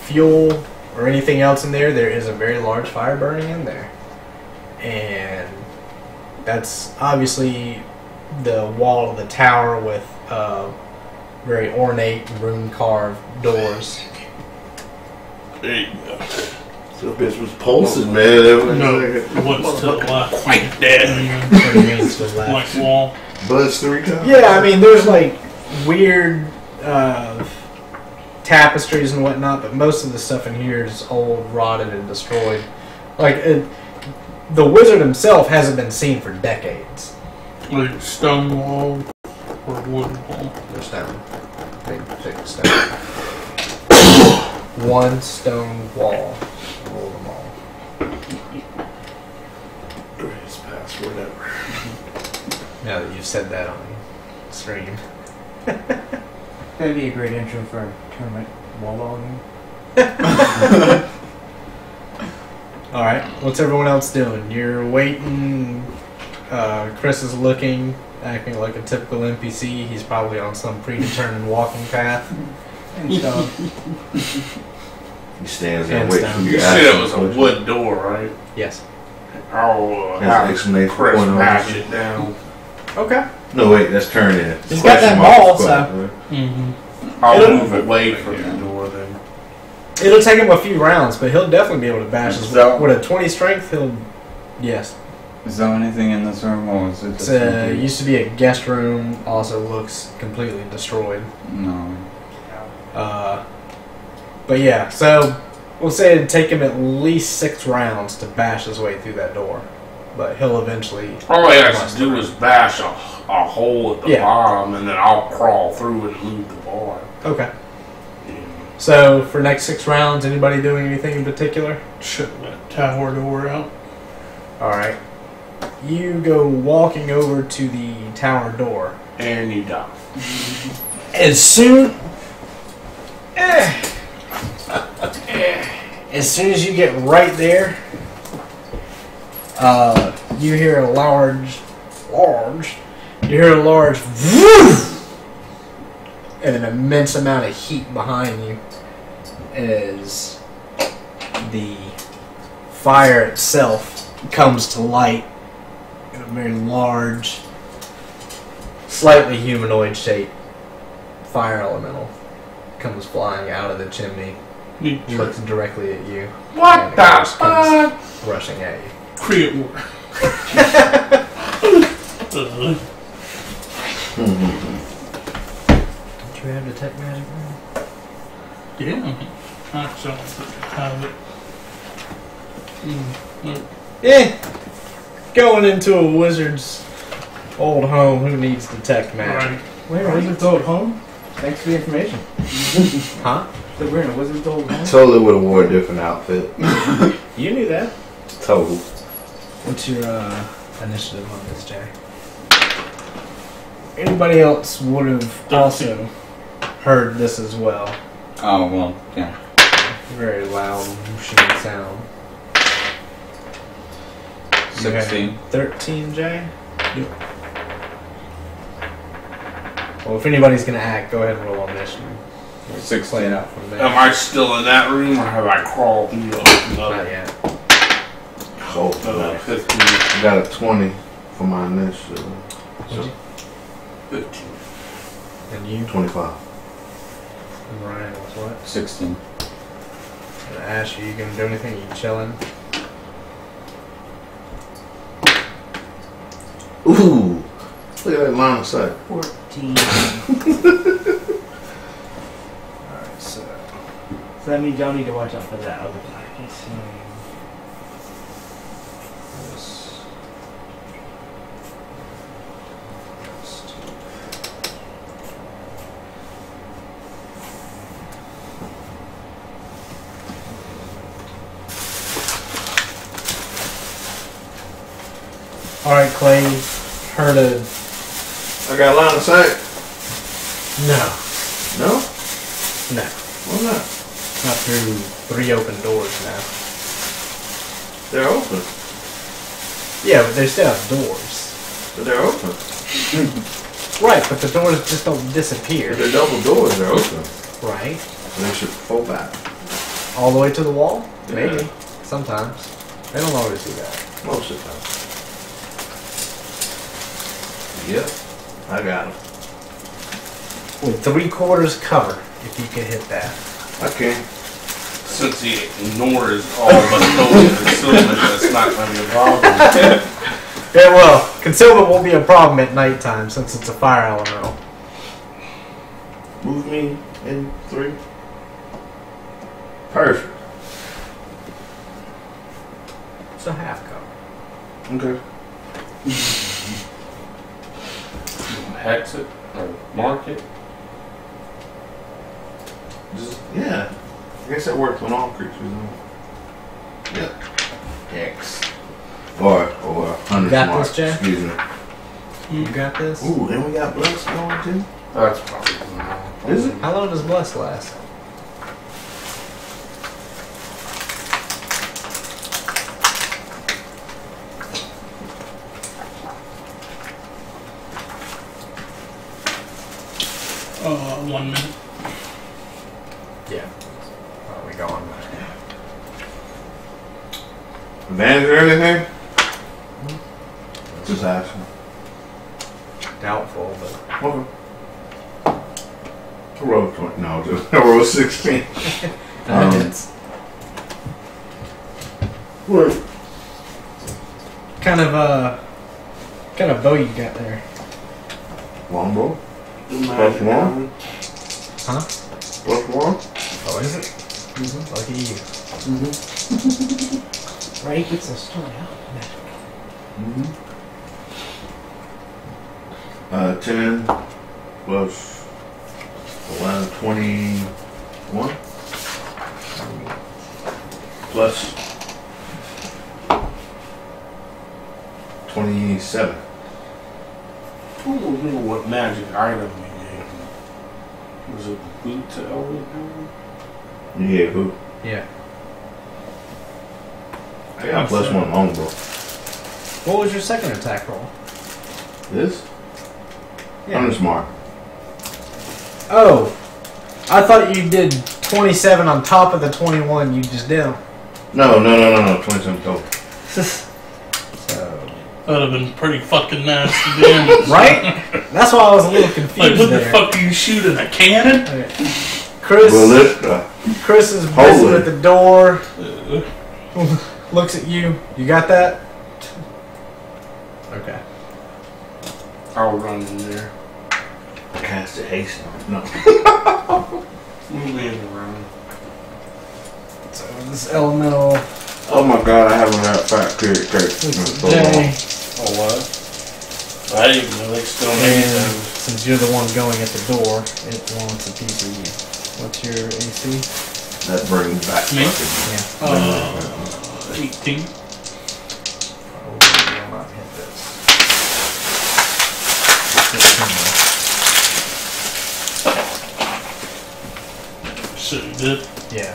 fuel or anything else in there, there is a very large fire burning in there. And that's obviously the wall of the tower with very ornate room-carved doors. There you go. So bitch was pulsing, man. No, what's to the left? Quite dead. What do you mean to the left? Like wall. Buzz 3 times. Yeah, I mean, there's like weird tapestries and whatnot, but most of the stuff in here is old, rotted, and destroyed. Like, the wizard himself hasn't been seen for decades. Like stone wall or wood wall. There's stone. Big, thick stone. One stone wall. Roll them all. His password ever. Now that you've said that on stream. That'd be a great intro for a tournament wall logging. Alright, what's everyone else doing? You're waiting. Chris is looking, acting like a typical NPC. He's probably on some predetermined walking path. And stuff. He stands there Hands waiting down. for You your said it action was a to push. wood door, right? Yes. I'll Has have exclamation Chris point on bash it. it down. Okay. No, wait, that's turn in. He's got that Question mark ball, squad, so- right? Mm-hmm. I'll It'll- move away from the door then. It'll take him a few rounds, but he'll definitely be able to bash us. So- With a 20 strength, he'll... Yes. Is there anything in this room, or is it It's just empty? used to be a guest room, also looks completely destroyed. No. But yeah, so we'll say it'd take him at least 6 rounds to bash his way through that door. But he'll eventually... All I have to do is bash a hole at the Yeah. bottom, and then I'll crawl through and loot the bar. Okay. Yeah. So for next 6 rounds, anybody doing anything in particular? Shut that tower door out. Alright. You go walking over to the tower door. And you die. As soon as you get right there, you hear a large large. You hear a large woof, and an immense amount of heat behind you as the fire itself comes to light in a very large, slightly humanoid shape. Fire elemental comes flying out of the chimney, looks directly at you. What and the comes fuck? rushing at you. Create war. Don't you have detect magic now? Yeah. Actually, I have it. Yeah. Going into a wizard's old home, who needs detect magic? Right. We're in a wizard's old home? Thanks for the information. Huh? So we're in a wizard's old home? Totally would have wore a different outfit. You knew that. Total. What's your initiative on this, Jay? Anybody else would have also heard this as well. Oh, well, yeah. Very loud whooshing sound. 16. 13, Jay? Yep. Well, if anybody's going to act, go ahead and roll on initiative. Play 16. it out from there. Am I still in that room or have I crawled through the Not yet. Oh, another nice. 15? I got a 20 for my initiative. So 15. And you? 25. And Ryan was what? 16. And Ash, are you going to do anything? You chilling? Ooh! Look at that line of sight. 14. Alright, so... So that means y'all need to watch out for that other guy. This. Alright, Clay, heard a... I got a line of sight. No. No? No. Why not? Not through 3 open doors now. They're open. Yeah, but they still have doors. But they're open. Right, but the doors just don't disappear. If they're double doors, they're open. Right? So they should fold back. All the way to the wall? Yeah. Maybe. Sometimes. They don't always do that. Most of the time. Yep. I got them. With 3/4 cover, if you can hit that. I can. Since he ignores all but no concealment, that's not going to be a problem. Yeah, well, concealment won't be a problem at nighttime since it's a fire elemental. Move me in 3. Perfect. It's a half cover. Okay. Hex it or mark it. Just, yeah. I guess that works on all creatures. Yep. X. Or 100 Got mark. this, Jay? Excuse me. You got this? Ooh, and we got bless going too. That's probably Is it? How long does Bless last? Uh, 1 minute. Yeah. Are we going? Advantage or anything? Just asking. Doubtful, but... Okay. I rolled 20. No, just I rolled 16. It's What? kind of bow you got there. Longbow? Plus 1? Huh? Plus 1? Oh, is it? Mm-hmm. Lucky you. Right, he gets a start out. Mm-hmm. 10 plus 11, 21 plus 27. Who will remember what magic item you gave me? Was it boot to Elwood? Yeah, who? Yeah. I got plus 1 longbow. What was your second attack roll? This? Yeah. I'm just smart. Oh, I thought you did 27 on top of the 21 you just did. No. 27 total. So, That would have been pretty fucking nasty damage. right? That's why I was a little confused Like, what the there. fuck are you shooting? A cannon? Okay. Chris is busy Holy. with the door. Looks at you. You got that? Okay. I'll run in there. Cast a haste. No. Move me in the room. So this elemental. Oh my god, I haven't had a fat critic cake in so Jay. long. Oh, what? I didn't even know they still made And those. since you're the one going at the door, it wants a piece of you. What's your AC? That brings back Me? fucking. Yeah. 18. Oh, you will not hit this. 15. So you did. Yeah.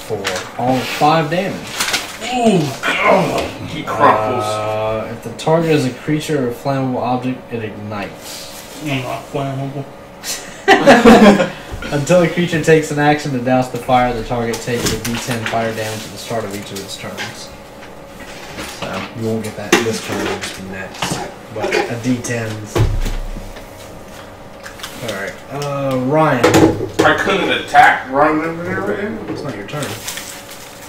For all 5 damage. Ooh. Oh, he crumples. If the target is a creature or flammable object, it ignites. I'm not flammable. Until the creature takes an action to douse the fire, the target takes a d10 fire damage at the start of each of its turns. So you won't get that this turn, it'll just be next. But a d10's. Alright. Ryan. I couldn't attack run over there. It's not your turn.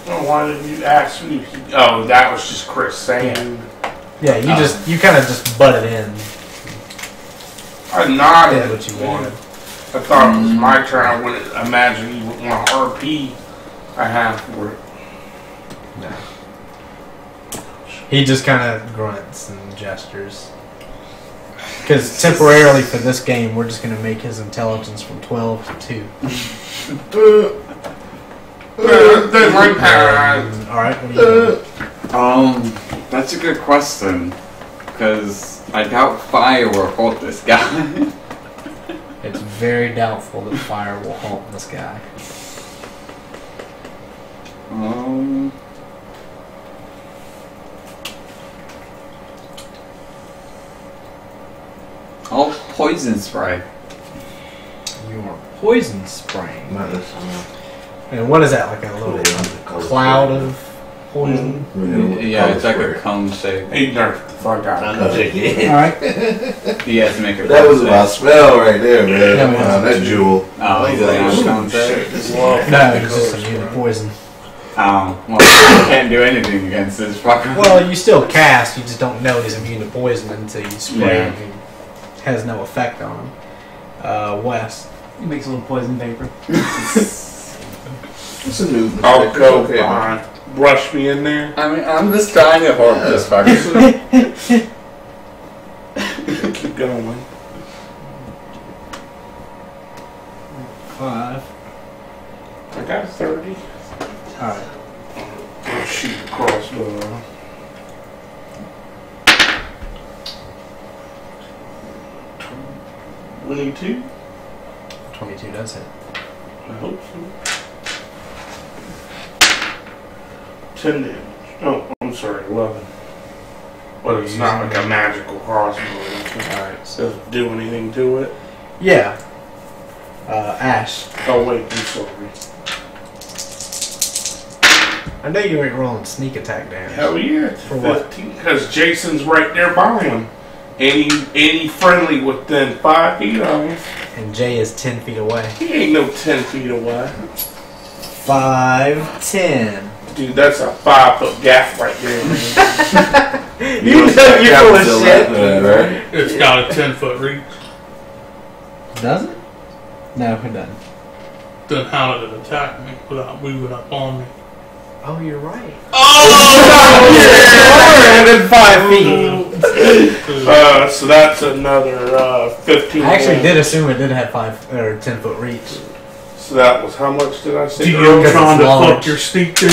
Oh, why did you ask me? Oh, that was just Chris saying. Yeah, you kind of just butted in. I nodded. Did what you wanted. I thought it was my turn. I wouldn't imagine you would want to RP I have for it. No. He just kind of grunts and gestures. Because temporarily for this game, we're just going to make his intelligence from 12 to 2. Alright, what are you doing? That's a good question. Because I doubt fire will hold this guy. It's very doubtful that fire will halt this guy. I'll poison spray. You are poison spraying. Not this time. And what is that, like a little cloud of poison? Yeah, it's like a cone shape. He nerfed the fuck out I of know it. they did. Alright. He has to make a That was cone my shape. spell right there, man. Yeah, man. That jewel. Oh, he's like a cone shape. No, it's just immune to poison. Oh, well, I can't do anything against this fucker. Well, you still cast, you just don't know he's immune to poison until you spray Yeah. him. It has no effect on him. Wes. He makes a little poison vapor. It's a new. I'll go behind. Brush me in there. I mean, I'm just trying to hold this fucker. Keep going. 5. I got 30. Alright. I'll shoot the crossbow. Winning 2? 22 does hit. I hope so. 10 damage. Oh, I'm sorry, 11. But it's not like a magical crossbow. Alright. Does it do anything to it? Yeah. Ash. Oh, wait, I'm sorry. I know you ain't rolling sneak attack damage. Hell yeah. For what? Because Jason's right there by him. Any friendly within 5 feet of him. And Jay is 10 feet away. He ain't no 10 feet away. 5, 10. Dude, that's a 5-foot gap right there, man. You know you're full of shit. Right? It's got a 10-foot reach. Does it? No, it doesn't. Then how did it attack me without moving up on me? Oh, you're right. Oh! You're 5 feet. So that's another 15. I actually did assume it did have 5 or 10-foot reach. So that was how much did I say? Do you earlier? trying to large. fuck your sneak in?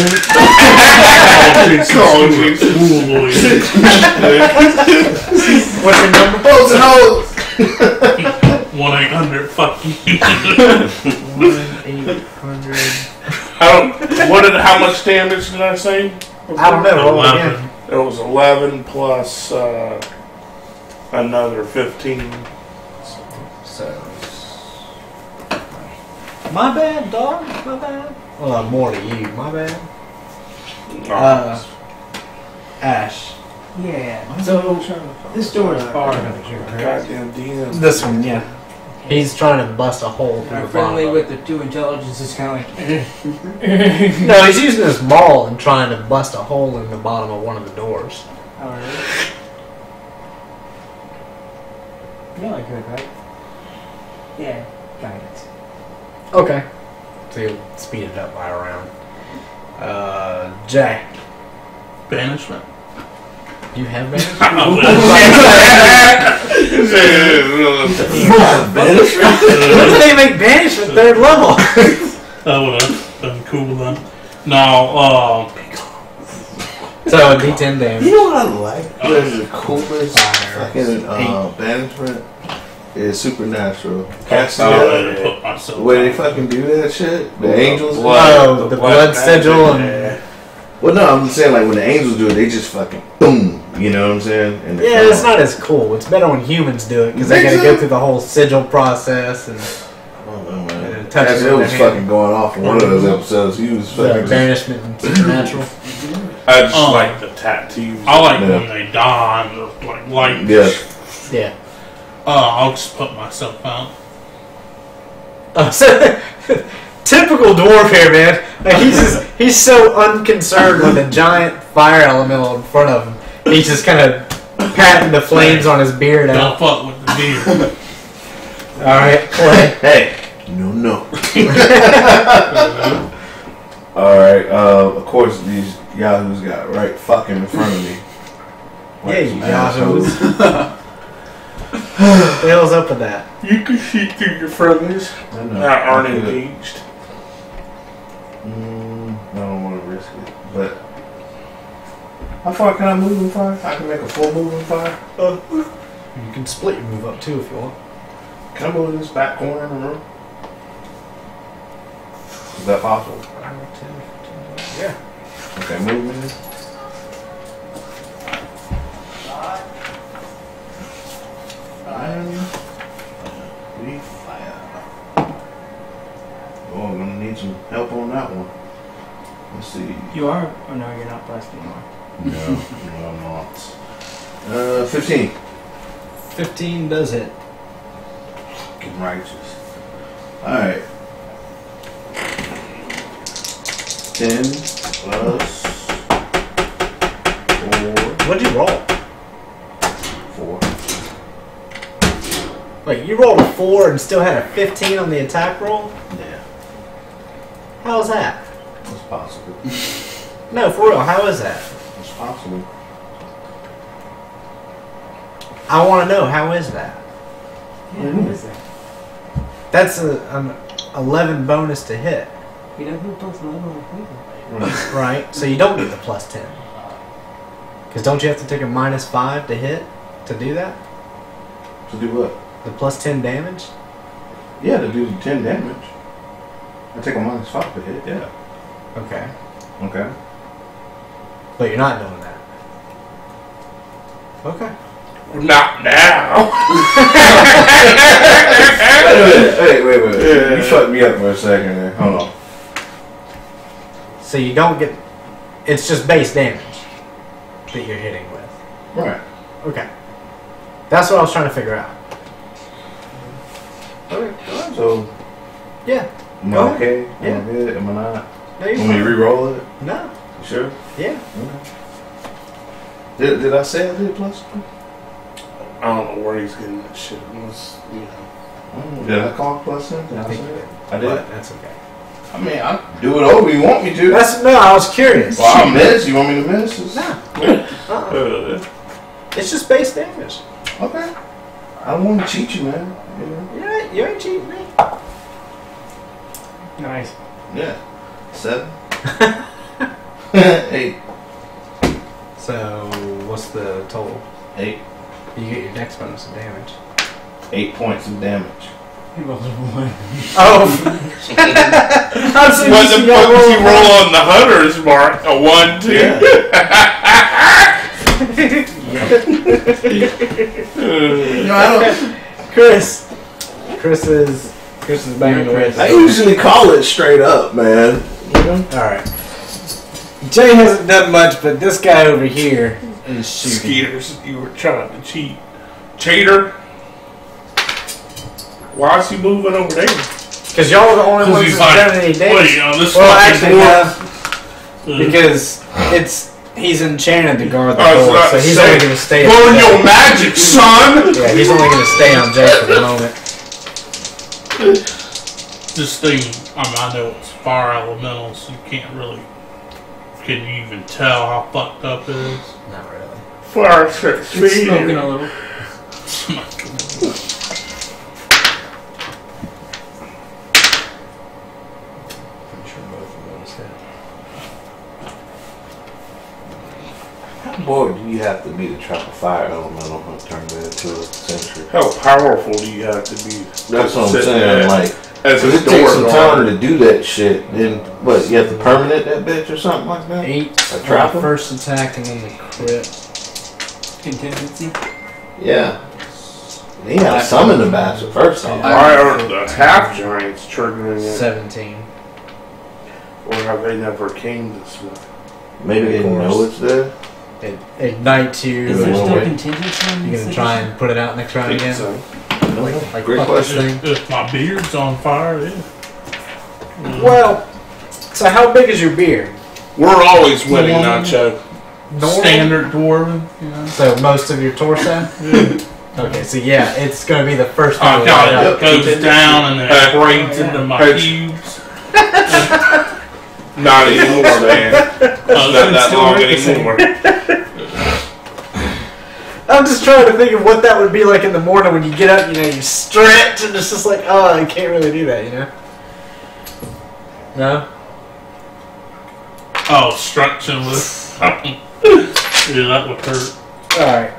What's your number? Close and hold. 1-800-fuck you. 1-800. How much damage did I say? I don't know. Roll 11. again. It was 11 plus Another 15. So, My bad, dog. My bad. well, more to you. My bad. Ash. Yeah. So this door is far enough here, right? Goddamn DM. This one, yeah. He's trying to bust a hole through Our the bottom. friendly of with the 2 intelligence is kind of like. it. No, he's using his maul and trying to bust a hole in the bottom of one of the doors. Oh, really? You know I could, right? Yeah. Guidance. Okay. So you'll speed it up by a round. Jay. Banishment. Do you have management? What if they make banishment 3rd level? That would have been cool then. No, So a D10 damage. You know what I like? There's the coolest Fire. fucking banishment is supernatural. I Castiel, put myself where they down. fucking do that shit. The angels. Oh, the blood sigil and Well, no, I'm just saying like when the angels do it, they just fucking boom. You know what I'm saying? And yeah, it's not as cool. It's better when humans do it because they gotta go through the whole sigil process and I don't know, man. it touches Castiel was their hand. fucking going off in one of those episodes. He was fucking. banishment and supernatural. I just like the tattoos. I like Yeah. when they die and like light. Yeah. Yeah. I'll just put myself out. So, typical dwarf here, man. Like he's so unconcerned with a giant fire elemental in front of him. He's just kind of patting the flames on his beard Don't out. fuck with the beard. All right, Clay. Hey. No. All right. Of course, these yahoos got right fucking in front of me. Yeah, you assholes. yahoos. What the hell's up with that? You can shoot through your friendlies I know. that aren't I could. engaged. I don't want to risk it, but how far can I move in fire? I can make a full move in fire. You can split your move up too if you want. Can I move in this back corner of the room? Is that possible? Yeah. Okay, move in there. Fire. Oh, I'm gonna need some help on that one. Let's see. You are? Oh no, you're not blessed anymore. No, I'm not. 15. 15 does hit. Fucking righteous. Alright. 10 plus 4. What'd you roll? 4. Wait, you rolled a 4 and still had a 15 on the attack roll? Yeah, How's that? it's possible. No, for real, how is that? It's possible. I want to know, how is that? Yeah, who is that? That's an 11 bonus to hit, You know who plus 11 on people? Right. right? So you don't get the plus 10. Because don't you have to take a minus 5 to hit to do that? To do what? The plus 10 damage? Yeah, to do the 10 damage. I take a minus 5 to hit, yeah. Okay. Okay. But you're not doing that. Okay. Not now. Wait. You fucked me up for a second there. Hold on. So you don't get... It's just base damage that you're hitting with. Right. Okay. That's what I was trying to figure out. Okay. So, Yeah. am I Go ahead. okay? Am Yeah. I good? Am I not? No, you're Want me to fine. re-roll it? No. You sure? Yeah. Okay. Did I say I did plus 2? I don't know where he's getting that shit. Unless, you know. Did I call plus 10? Did I I think say you it? did. I did. But that's okay. I mean, I'll do it over. You want me to? No, I was curious. Well, I'll miss. You want me to miss? No. Uh, It's just base damage. Okay. I don't want to cheat you, man. You ain't cheating me. Nice. Yeah. 7. 8. So, what's the total? 8. You get your dex bonus of damage. 8 points of damage. He rolled a 1. Oh! I'm so what used the to y'all fuck did you rolling roll on the hunter's mark? A 1, 2? Yeah. Yeah. No, I don't. Chris is banging away. I usually call it straight up, man. You know? Alright. Jay hasn't done much, but this guy over here is shooting. Skeeters, you were trying to cheat. Cheater. Why is he moving over there? Because y'all are the only ones He's that's like, done any wait, damage. this Well, fucking actually, no. Because he's enchanted to guard the Oh, door, so so he's say, only going to stay on burn Jay. your magic, son! Yeah, he's only going to stay on Jay for the moment. This thing, I know it's fire elemental, so you can't really. Can you even tell how fucked up it is? Not really. Fire 6 feet. It's smoking a little. Pretty sure both of those hit. How bored do you have to be to trap a fire elemental and turn it into a sentry? How powerful do you have to be? That's what I'm Sit saying. there Like, as if a it takes some door time guard. to do that shit, then what? You have to permanent that bitch or something like that? 8 A trap on the first attack and then the crit. Contingency. Yeah. He had to summon the bastard first off. Why aren't the half giants triggering it? 17. Or have they never came this way? Maybe they didn't know it's there. It ignites you. Is there Well, still wait. contingency on You this gonna try edition? and put it out next round Think again? so. Like Great fuck question. this thing? If my beard's on fire, yeah. Well, so how big is your beard? We're always winning, Nacho. Normal? Standard dwarven, you know. So most of your torso? Okay, so yeah, it's gonna be the first Oh one. god, it goes Yep. down and it braids yeah. into my Hey. pubes. Not anymore, man. Oh, Not that still long work the same. anymore. I'm just trying to think of what that would be like in the morning when you get up, you know, you stretch, and it's just like, oh, I can't really do that, you know? No? oh, stretching with. Yeah, that would hurt. Alright,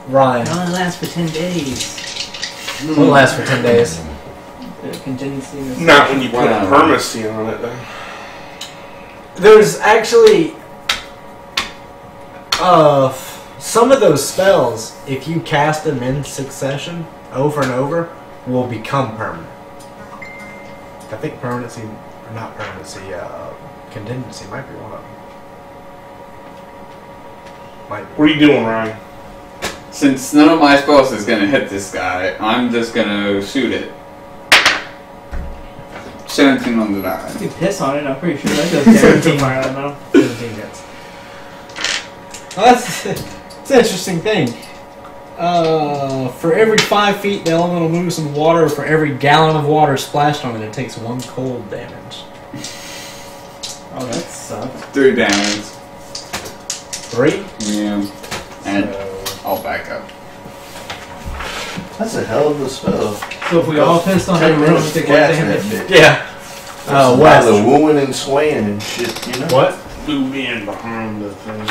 Ryan. It only lasts for 10 days. Will last for 10 days. The contingency. is- Not when you put Wow. a permacy on it, though. There's actually some of those spells, if you cast them in succession over and over, will become permanent. I think permanency, or not permanency, contingency might be one of them. Might be. What are you doing, Ryan? Since none of my spells is gonna hit this guy, I'm just gonna shoot it. 17 on the die. You could piss on it, I'm pretty sure that goes down to fire elemental. 17 hits. Well, that's an interesting thing. For every 5 feet the elemental moves in water, for every gallon of water splashed on it, it takes 1 cold damage. Oh, that sucks. 3 damage. 3? Yeah. And So, I'll back up. That's a hell of a spell. So if we all pissed on it, 10 we're minutes going to to take 1 cast that damage. bitch. yeah. That's a lot West. of wooing and swaying and shit, you know? What? Move in behind the thing.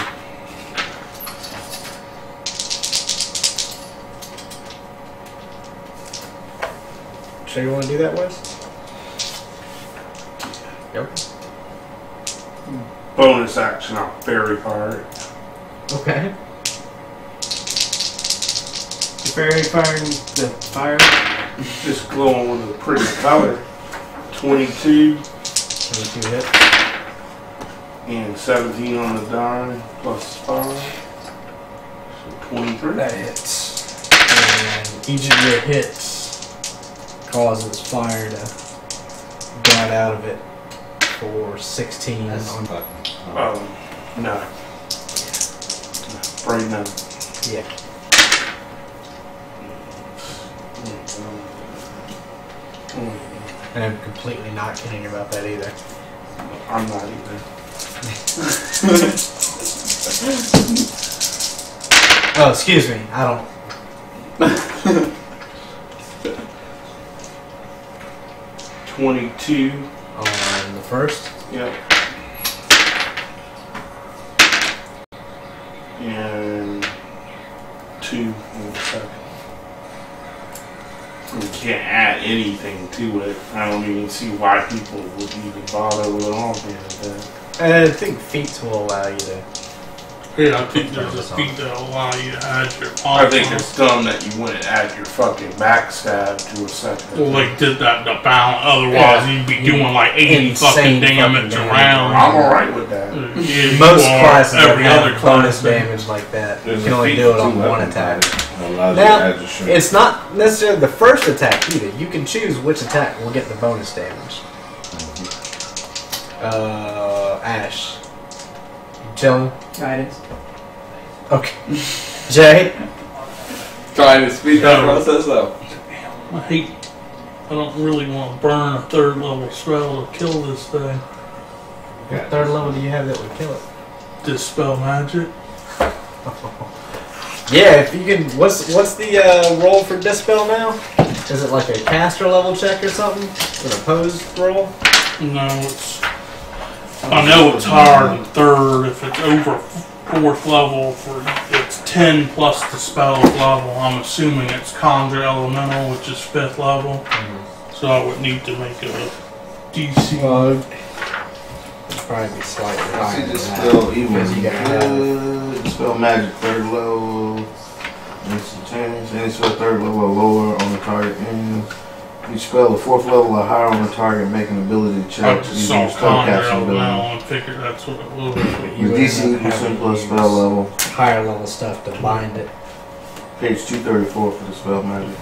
Sure you want to do that, Wes? Yep. Bonus action, I'll fairy fire it. Okay. The fairy firing the fire. Just glowing with a pretty color. 22 22 hit. and 17 on the die, plus 5. So 23. That hits. And each of your hits causes fire to guide out of it for 16 That's on. fucking. No. Right now. Yeah. And I'm completely not kidding about that either. I'm not either. Oh, excuse me. I don't. 22. On the first. Yep. And 2 on the second. You can't add anything to it. I don't even see why people would even bother with all of that. I think feats will allow you to Yeah, I think there's a feat that allow you to add your I think it's dumb that you wouldn't add your fucking backstab to a second. Well, they did that to balance. Otherwise, you'd be doing like 80 Insane fucking damage fucking around. I'm alright with that. Yeah, Most you are. classes that Every have other bonus class. damage like that, There's you can a only feat do it for on two one weapon attack. types that allows you Now, to add your shit. it's not necessarily the first attack either. You can choose which attack will get the bonus damage. Ash. You chilling? Guidance. Okay. Jay? Trying to speed that No. process up. I don't really want to burn a 3rd level spell to kill this thing. What third level do you have that would kill it? Dispel magic. Yeah, if you can. What's the roll for dispel now? Is it like a caster level check or something? An opposed roll? No, it's. I know it's higher than 3rd. If it's over 4th level, it's 10 plus the spell level. I'm assuming it's Conjure Elemental, which is 5th level. So I would need to make a DC. It'd probably be slightly higher See, than dispel that. evil Because you gotta good. Dispel magic 3rd level. Instantaneous. Any spell 3rd level or lower on the target ends. Each spell a 4th level or higher on the target, make an ability I check just using saw your spell Conjure casting Elemental ability. and figured that's what it was. You Your would DC end up equals 10 having plus to spell use level. higher level stuff to bind it. Page 234 for the spell magic.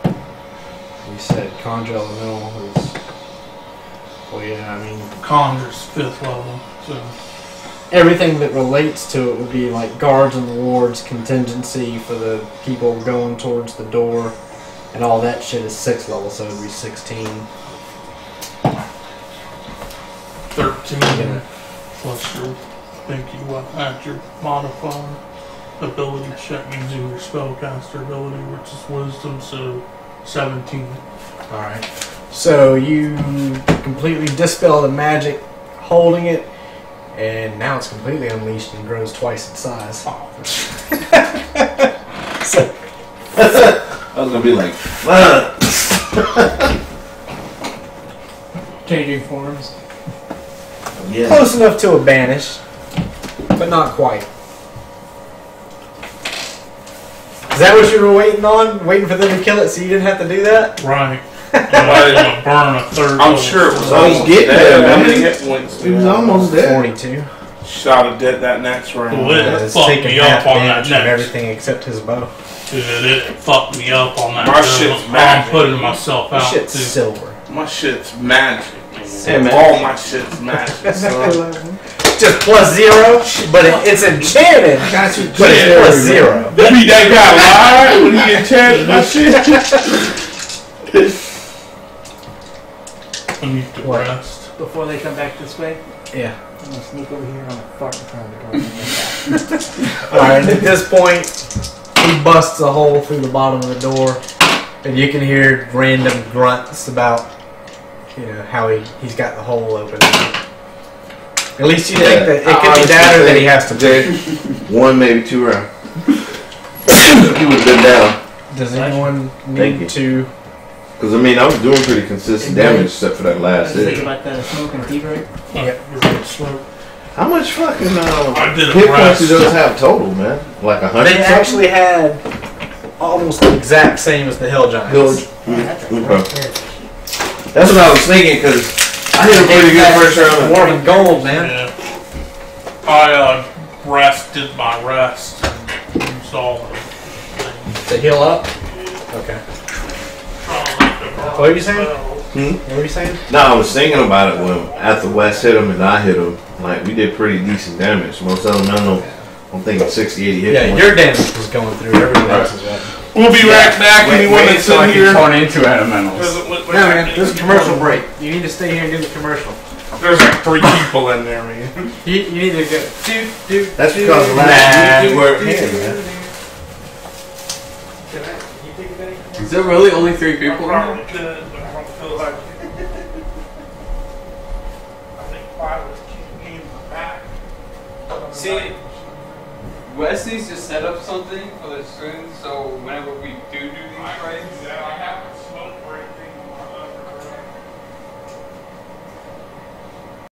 You said Conjure Elemental is. Well, yeah, I mean. Conjure's 5th level. So Everything that relates to it would be like guards and wards, contingency for the people going towards the door, and all that shit is 6th level, so it would be 16. 13 Yeah. plus your add your modifier ability check using your spellcaster ability, which is wisdom, so 17. Alright. So you completely dispel the magic holding it, and now it's completely unleashed and grows twice its size. So, I was gonna be like, Changing forms. yeah. close enough to a banish, but not quite. Is that what you were waiting on? Waiting for them to kill it so you didn't have to do that? Right. I didn't want to burn a 3rd I'm level sure it was So he's almost getting dead. there, How man. many hit points He was did almost there. 42. Shot of dead that next round. Well, it It's fucked taken me half up on that damage from next. everything except his bow. Dude, it fucked me up on that. My gun. shit's I'm magic. putting myself This out. shit's Too. silver. My shit's magic. Hey, man. All my shit's magic, son. Just plus 0, but it's enchanted. Got you. But it's plus 0. Be that guy lied when he enchanted my shit. I need to What? rest. Before they come back this way, Yeah. I'm gonna sneak over here and I'm gonna fart in front of the door. Alright, at this point, he busts a hole through the bottom of the door, and you can hear random grunts about, how he's got the hole open. At least you think that it could be that or that he has to Jay, 1, maybe 2 rounds. He would have been down. Does anyone Thank you. need to... Because, I mean, I was doing pretty consistent damage except for that last Think hit. about the smoke and tea break. Yep. You're gonna smoke. How much fucking I did a hit points rest. did those have total, man? Like 100 They something? actually had almost the exact same as the Hill Giants. Village. That's a Okay. That's what I was thinking, because I hit a pretty good first round. More than gold, man. Yeah. I rested my rest and used all the things. To heal up? Okay. What are you saying? What were you saying? No, I was thinking about it when after Wes hit him and I hit him. Like, we did pretty decent damage. Most of them, I'm thinking 60, 80 hit Yeah, points. your damage was going through everyone else's weapon. We'll be right back. Anyone that's so I in can here. turn into elementals. Doesn't- No, man, this is a commercial break. You need to stay here and do the commercial. There's like 3 people in there, man. You need to go. That's because last week you weren't here, man. Is there really only 3 people in there? Probably could, but I don't feel like it. I think 5 was keeping me in the back. See, Wes needs to set up something for the students so whenever we do these trades,